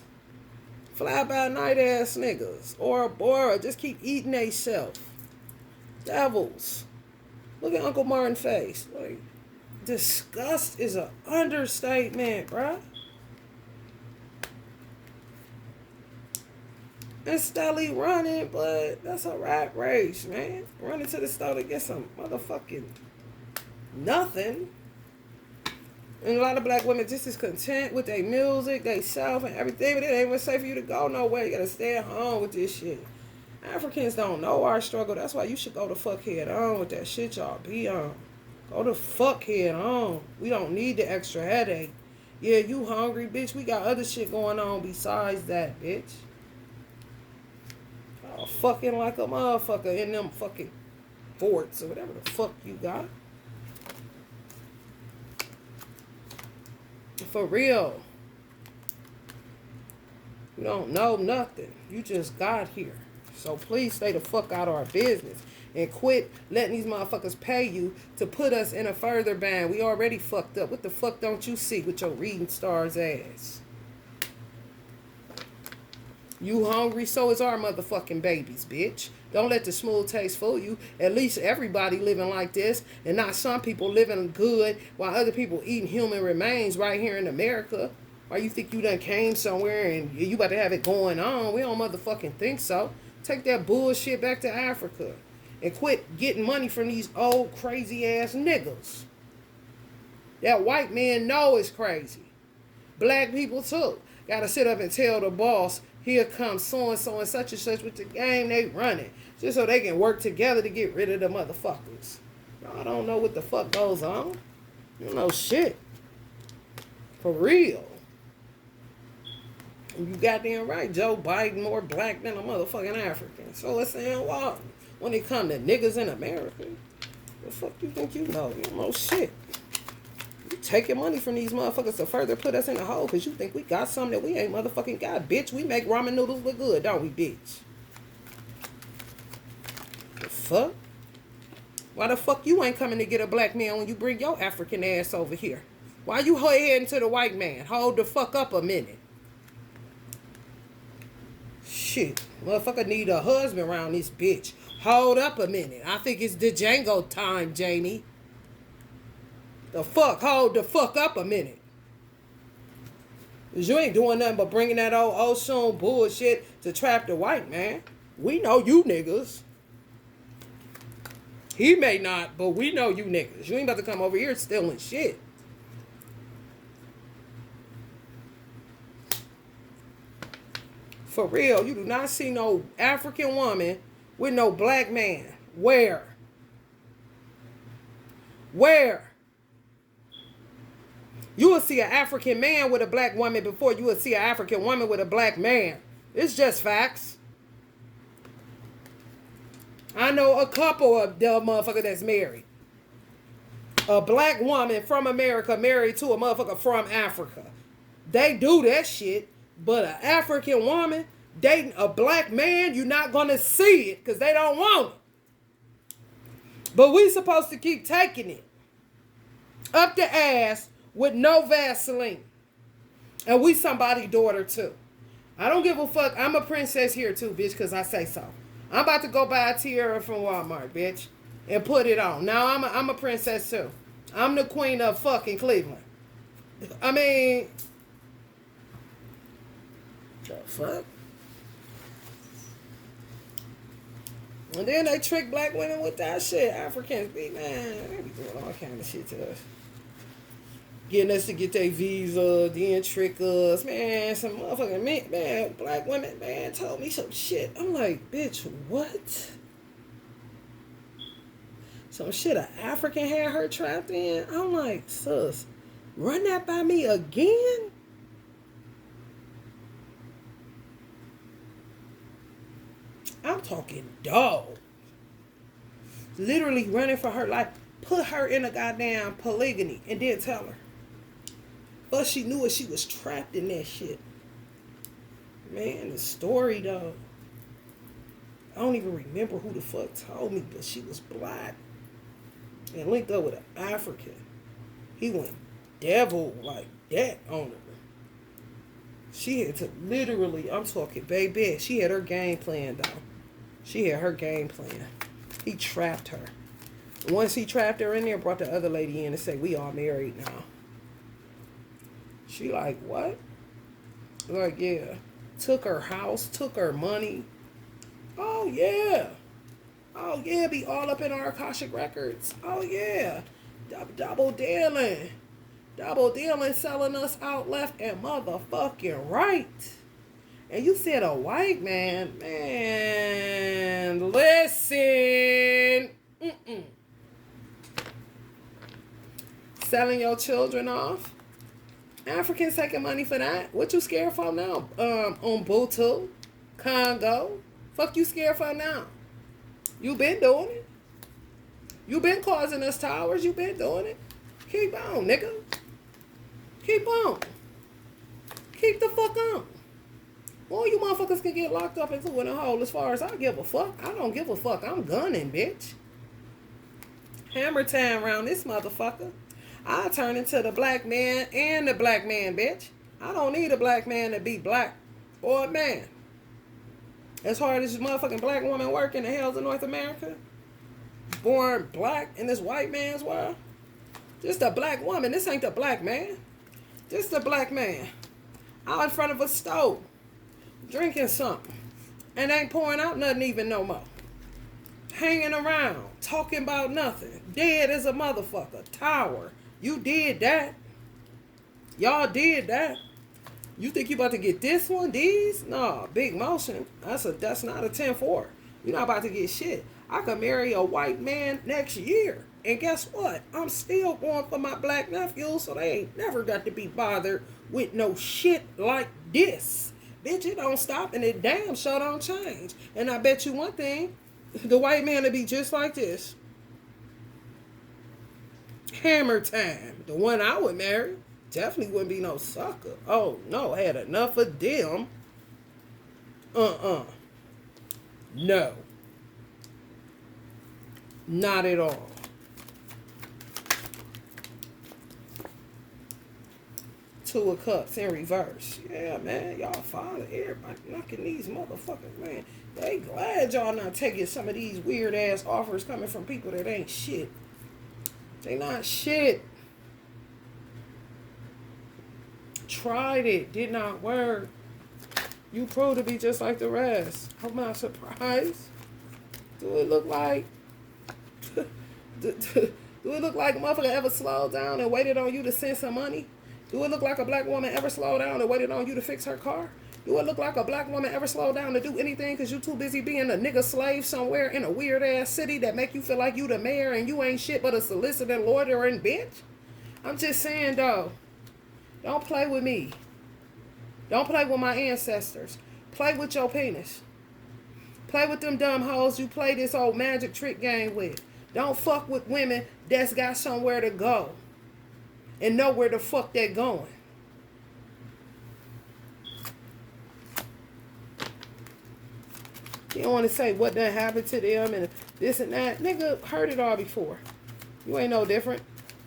Fly-by-night ass niggas. Or Bora. Just keep eating they self. Devils. Look at Uncle Martin's face. Like, disgust is an understatement, bruh. And steadily running, but that's a rat race, man. Running to the store to get some motherfucking nothing. And a lot of black women just is content with their music, their self, and everything, but it ain't even safe for you to go nowhere. You gotta stay at home with this shit. Africans don't know our struggle. That's why you should go the fuck head on with that shit y'all be on. Go the fuck head on. We don't need the extra headache. Yeah, you hungry, bitch. We got other shit going on besides that, bitch. Oh, fucking like a motherfucker in them fucking forts or whatever the fuck you got. For real. You don't know nothing. You just got here. So please stay the fuck out of our business. And quit letting these motherfuckers pay you to put us in a further ban. We already fucked up. What the fuck don't you see with your reading stars ass? You hungry, so is our motherfucking babies, bitch. Don't let the smooth taste fool you. At least everybody living like this, and not some people living good while other people eating human remains right here in America. Why you think you done came somewhere and you about to have it going on? We don't motherfucking think so. Take that bullshit back to Africa. And quit getting money from these old crazy ass niggas. That white man know is crazy. Black people too. Gotta sit up and tell the boss, here comes so-and-so and such and such with the game they running. Just so they can work together to get rid of the motherfuckers. Y'all don't know what the fuck goes on. You don't know shit. For real. And you goddamn right, Joe Biden more black than a motherfucking African. So let's say what? When it come to niggas in America, the fuck you think you know? You don't know shit. You taking money from these motherfuckers to further put us in a hole because you think we got something that we ain't motherfucking got. Bitch, we make ramen noodles look good, don't we, bitch? The fuck? Why the fuck you ain't coming to get a black man when you bring your African ass over here? Why you heading to the white man? Hold the fuck up a minute. Shit. Motherfucker need a husband around this bitch. Hold up a minute. I think it's the Django time, Jamie. The fuck? Hold the fuck up a minute. Cause you ain't doing nothing but bringing that old Oshun bullshit to trap the white man. We know you niggas. He may not, but we know you niggas. You ain't about to come over here stealing shit. For real, you do not see no African woman with no black man. Where? Where? You will see an African man with a black woman before you will see an African woman with a black man. It's just facts. I know a couple of the motherfucker that's married. A black woman from America married to a motherfucker from Africa. They do that shit. But an African woman dating a black man, you're not going to see it because they don't want it. But we supposed to keep taking it. Up the ass with no Vaseline. And we somebody's daughter too. I don't give a fuck. I'm a princess here too, bitch, because I say so. I'm about to go buy a tiara from Walmart, bitch, and put it on. Now I'm a princess too. I'm the queen of fucking Cleveland. I mean, the fuck? And then they trick black women with that shit. Africans be, man, they be doing all kind of shit to us. Getting us to get their visa, then trick us. Man, some motherfucking man, black women, man, told me some shit. I'm like, bitch, what? Some shit an African had her trapped in? I'm like, sus, run that by me again? I'm talking dog. Literally running for her life. Put her in a goddamn polygamy and then tell her. But she knew it. She was trapped in that shit. Man, the story though. I don't even remember who the fuck told me, but she was black and linked up with an African. He went devil like that on her. She had to literally, I'm talking, baby, she had her game plan though. She had her game plan. He trapped her. Once he trapped her in there, brought the other lady in and said, we all married now. She like, what? Like, yeah. Took her house, took her money. Oh, yeah. Oh, yeah, be all up in our Akashic records. Oh, yeah. Double dealing. Double dealing, selling us out left and motherfucking right. And you said a white man. Man, listen. Selling your children off. Africans taking money for that. What you scared for now? Ubuntu, Congo. Fuck you scared for now? You been doing it. You been causing us towers. You been doing it. Keep on, nigga. Keep on. Keep the fuck on. All you motherfuckers can get locked up into in a hole as far as I give a fuck. I don't give a fuck. I'm gunning, bitch. Hammer time around this motherfucker. I turn into the black man and the black man, bitch. I don't need a black man to be black or a man. As hard as this motherfucking black woman work in the hells of North America, born black in this white man's world, just a black woman. This ain't the black man. Just a black man out in front of a stove, drinking something, and ain't pouring out nothing even no more. Hanging around, talking about nothing, dead as a motherfucker, tower. You did that. Y'all did that. You think you about to get this one? These? No, big motion. That's not a 10-4. You're not about to get shit. I could marry a white man next year. And guess what? I'm still going for my black nephews, so they ain't never got to be bothered with no shit like this. Bitch, it don't stop and it damn sure don't change. And I bet you one thing, the white man will be just like this. Hammer time. The one I would marry definitely wouldn't be no sucker. Oh, no. Had enough of them. No. Not at all. Two of Cups in reverse. Yeah, man. Y'all father. Everybody knocking these motherfuckers, man. They glad y'all not taking some of these weird-ass offers coming from people that ain't shit. They not shit. Tried it. Did not work. You proved to be just like the rest. I'm not surprised. Do it look like... do it look like a motherfucker ever slowed down and waited on you to send some money? Do it look like a black woman ever slowed down and waited on you to fix her car? Do it look like a black woman ever slowed down to do anything because you too busy being a nigga slave somewhere in a weird ass city that make you feel like you the mayor and you ain't shit but a solicitor, lawyer, and bitch? I'm just saying, though. Don't play with me. Don't play with my ancestors. Play with your penis. Play with them dumb hoes you play this old magic trick game with. Don't fuck with women that's got somewhere to go and know where the fuck they're going. You don't want to say what done happened to them and this and that. Nigga, heard it all before. You ain't no different.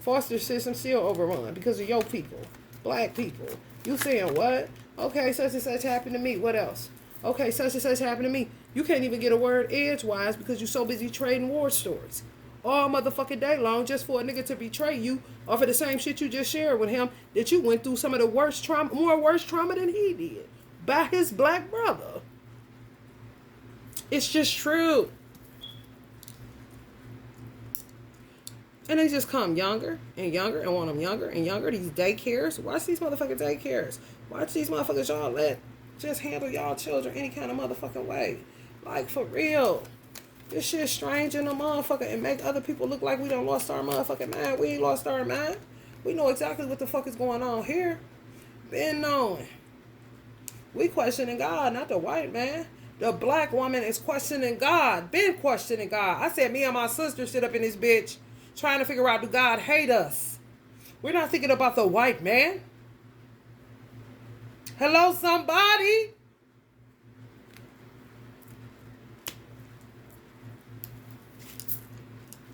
Foster system still overrun because of your people, black people. You saying what? Okay, such and such happened to me. What else? Okay, such and such happened to me. You can't even get a word edgewise because you're so busy trading war stories all motherfucking day long just for a nigga to betray you off of the same shit you just shared with him that you went through some of the worst trauma, more worse trauma than he did by his black brother. It's just true. And they just come younger and younger and want them younger and younger. These daycares. Watch these motherfucking daycares. Watch these motherfuckers y'all let just handle y'all children any kind of motherfucking way. Like, for real. This shit strange in the motherfucker and make other people look like we done lost our motherfucking mind. We ain't lost our mind. We know exactly what the fuck is going on here. Been knowing. We questioning God, not the white man. The black woman is questioning God. Been questioning God. I said me and my sister sit up in this bitch trying to figure out, do God hate us? We're not thinking about the white man. Hello, somebody?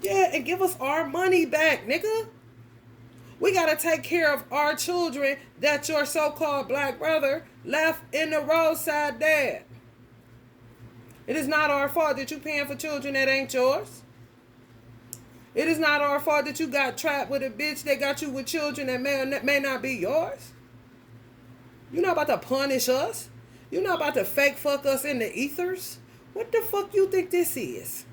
Yeah, and give us our money back, nigga. We got to take care of our children that your so-called black brother left in the roadside dead. It is not our fault that you paying for children that ain't yours. It is not our fault that you got trapped with a bitch that got you with children that may not be yours. You're not about to punish us. You're not about to fake fuck us in the ethers. What the fuck you think this is?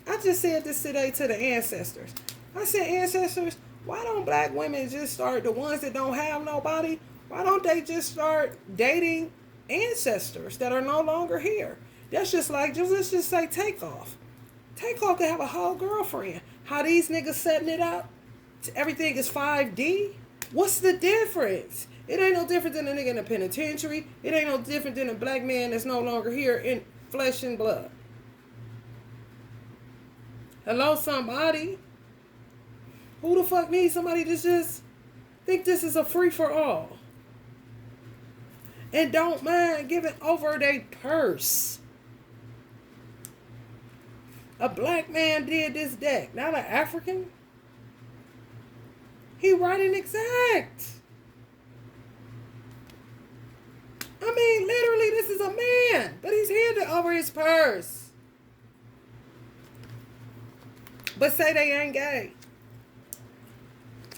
I just said this today to the ancestors. I said, ancestors, why don't black women just start, the ones that don't have nobody, why don't they just start dating ancestors that are no longer here? That's just like, let's just say Takeoff. Takeoff could have a whole girlfriend. How these niggas setting it up? Everything is 5D? What's the difference? It ain't no different than a nigga in the penitentiary. It ain't no different than a black man that's no longer here in flesh and blood. Hello, somebody? Who the fuck needs somebody to just think this is a free-for-all? And don't mind giving over their purse. A black man did this deck, not an African. He writing exact. I mean, literally, this is a man, but he's handed over his purse. But say they ain't gay.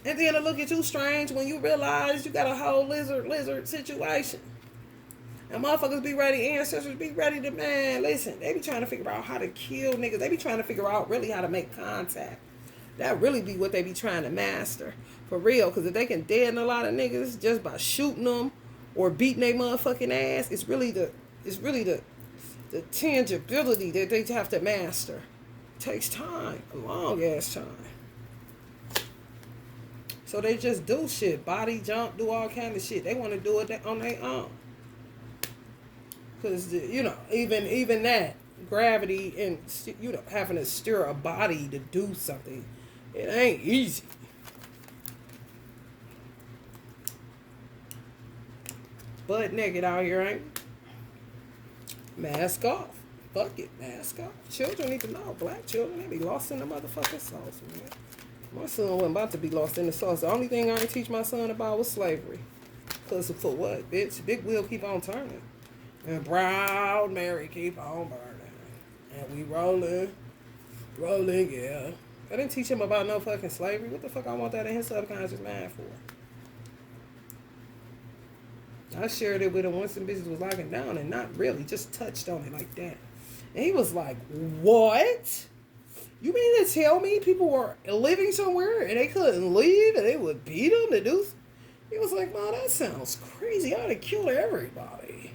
And then it'll look at you strange when you realize you got a whole lizard situation. And motherfuckers be ready, ancestors be ready to, man, listen, they be trying to figure out how to kill niggas. They be trying to figure out really how to make contact. That really be what they be trying to master. For real, because if they can deaden a lot of niggas just by shooting them or beating their motherfucking ass, it's really the tangibility that they have to master. It takes time, a long ass time. So they just do shit, body jump, do all kind of shit. They want to do it on their own. Because, you know, even that, gravity and, you know, having to steer a body to do something, it ain't easy. Butt naked out here, ain't it? Mask off. Fuck it, mask off. Children need to know. Black children, they be lost in the motherfucking sauce, man. My son wasn't about to be lost in the sauce. The only thing I didn't teach my son about was slavery. Because for what, bitch? Big wheel keep on turning. And Proud Mary keep on burning. And we rolling, yeah. I didn't teach him about no fucking slavery. What the fuck I want that in his subconscious mind for? I shared it with him once some bitches was locking down and not really, just touched on it like that. And he was like, what? You mean to tell me people were living somewhere and they couldn't leave and they would beat them to do? He was like, man, that sounds crazy. I'd have killed everybody.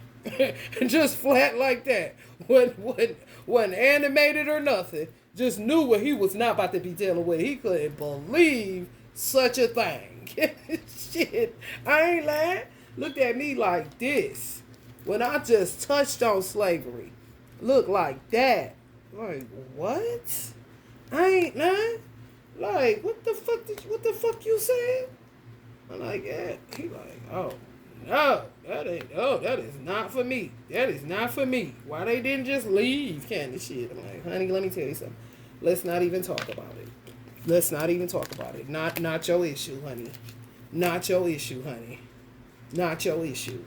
Just flat like that. Wasn't animated or nothing. Just knew what he was not about to be dealing with. He couldn't believe such a thing. Shit, I ain't lying. Looked at me like this. When I just touched on slavery. Look like that. Like, what? I ain't lying. Like, what the fuck you said? I'm like, yeah. He like, oh. No, that is not for me. That is not for me. Why they didn't just leave kind of shit. I'm like, honey, let me tell you something. Let's not even talk about it. Let's not even talk about it. Not your issue, honey. Not your issue, honey. Not your issue.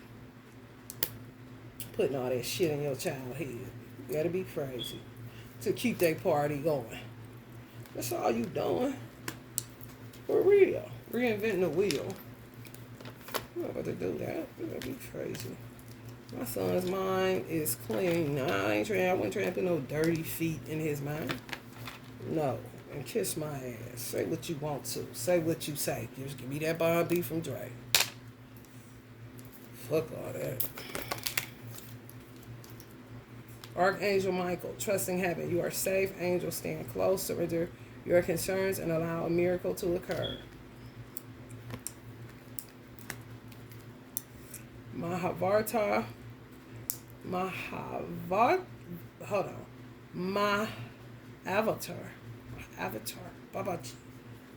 Putting all that shit in your child head. You gotta be crazy to keep that party going. That's all you doing. For real. Reinventing the wheel. I'm not about to do that. You gotta be crazy. My son's mind is clean. I wasn't trying to put no dirty feet in his mind. No. And kiss my ass. Say what you want to. Say what you say. Just give me that Bob B from Dre. Fuck all that. Archangel Michael, trusting heaven. You are safe. Angels stand close. Surrender your concerns and allow a miracle to occur. Mahavarta. Hold on. Avatar. Babaji.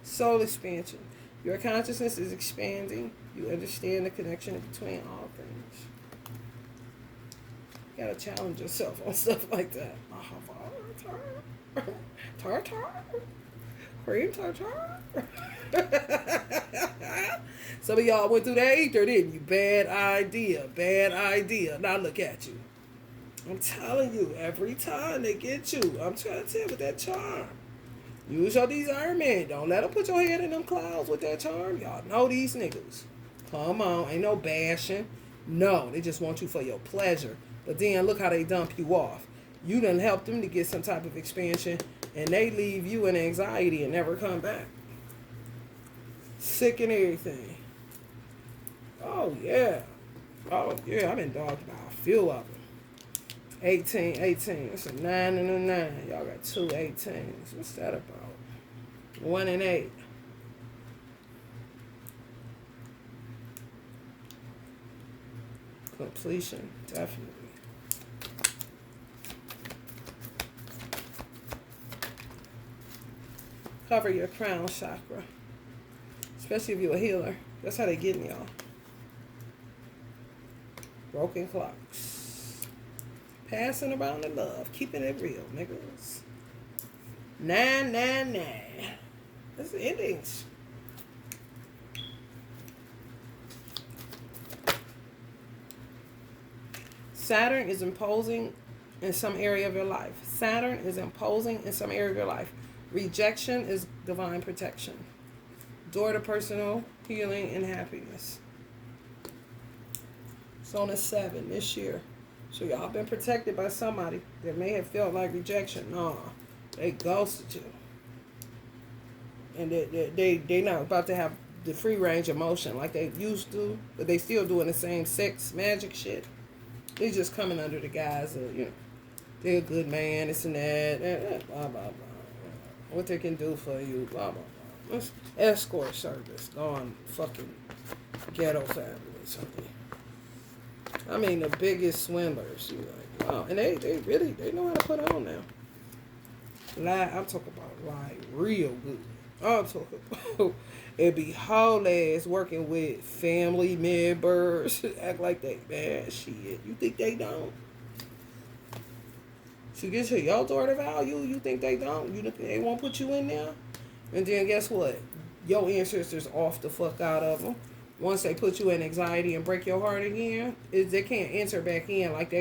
Soul expansion. Your consciousness is expanding. You understand the connection between all things. You gotta challenge yourself on stuff like that. Tartar. Cream tartar. Some of y'all went through that ether, didn't you? Bad idea. Now look at you. I'm telling you, every time they get you, I'm trying to tell you with that charm. Use your discernment. Don't let them put your head in them clouds with that charm. Y'all know these niggas. Come on. Ain't no bashing. No, they just want you for your pleasure. But then look how they dump you off. You done help them to get some type of expansion, and they leave you in anxiety and never come back. Sick and everything. Oh, yeah. I've been dogged by a few of them. 18. It's a 9 and a 9. Y'all got 2 18s. What's that about? 1 and 8. Completion, definitely. Cover your crown chakra. Especially if you're a healer. That's how they getting y'all. Broken clocks. Passing around the love. Keeping it real, niggas. 999. That's the endings. Saturn is imposing in some area of your life. Saturn is imposing in some area of your life. Rejection is divine protection. Door to personal healing and happiness. It's on a 7 this year. So y'all been protected by somebody that may have felt like rejection. Nah, they ghosted you. And they not about to have the free range of motion like they used to, but they still doing the same sex magic shit. They just coming under the guise of, they're a good man, this and that, blah, blah, blah. What they can do for you, blah, blah, blah. It's escort service, gone fucking ghetto family or something. I mean, the biggest swindlers. You like, wow. And they know how to put on now. I'm talking about like real good. I'm talking about it be whole ass working with family members. Act like they bad shit. You think they don't? She gets your daughter value. You think they don't? You think they won't put you in there? And then guess what? Your ancestors off the fuck out of them. Once they put you in anxiety and break your heart again, they can't enter back in like they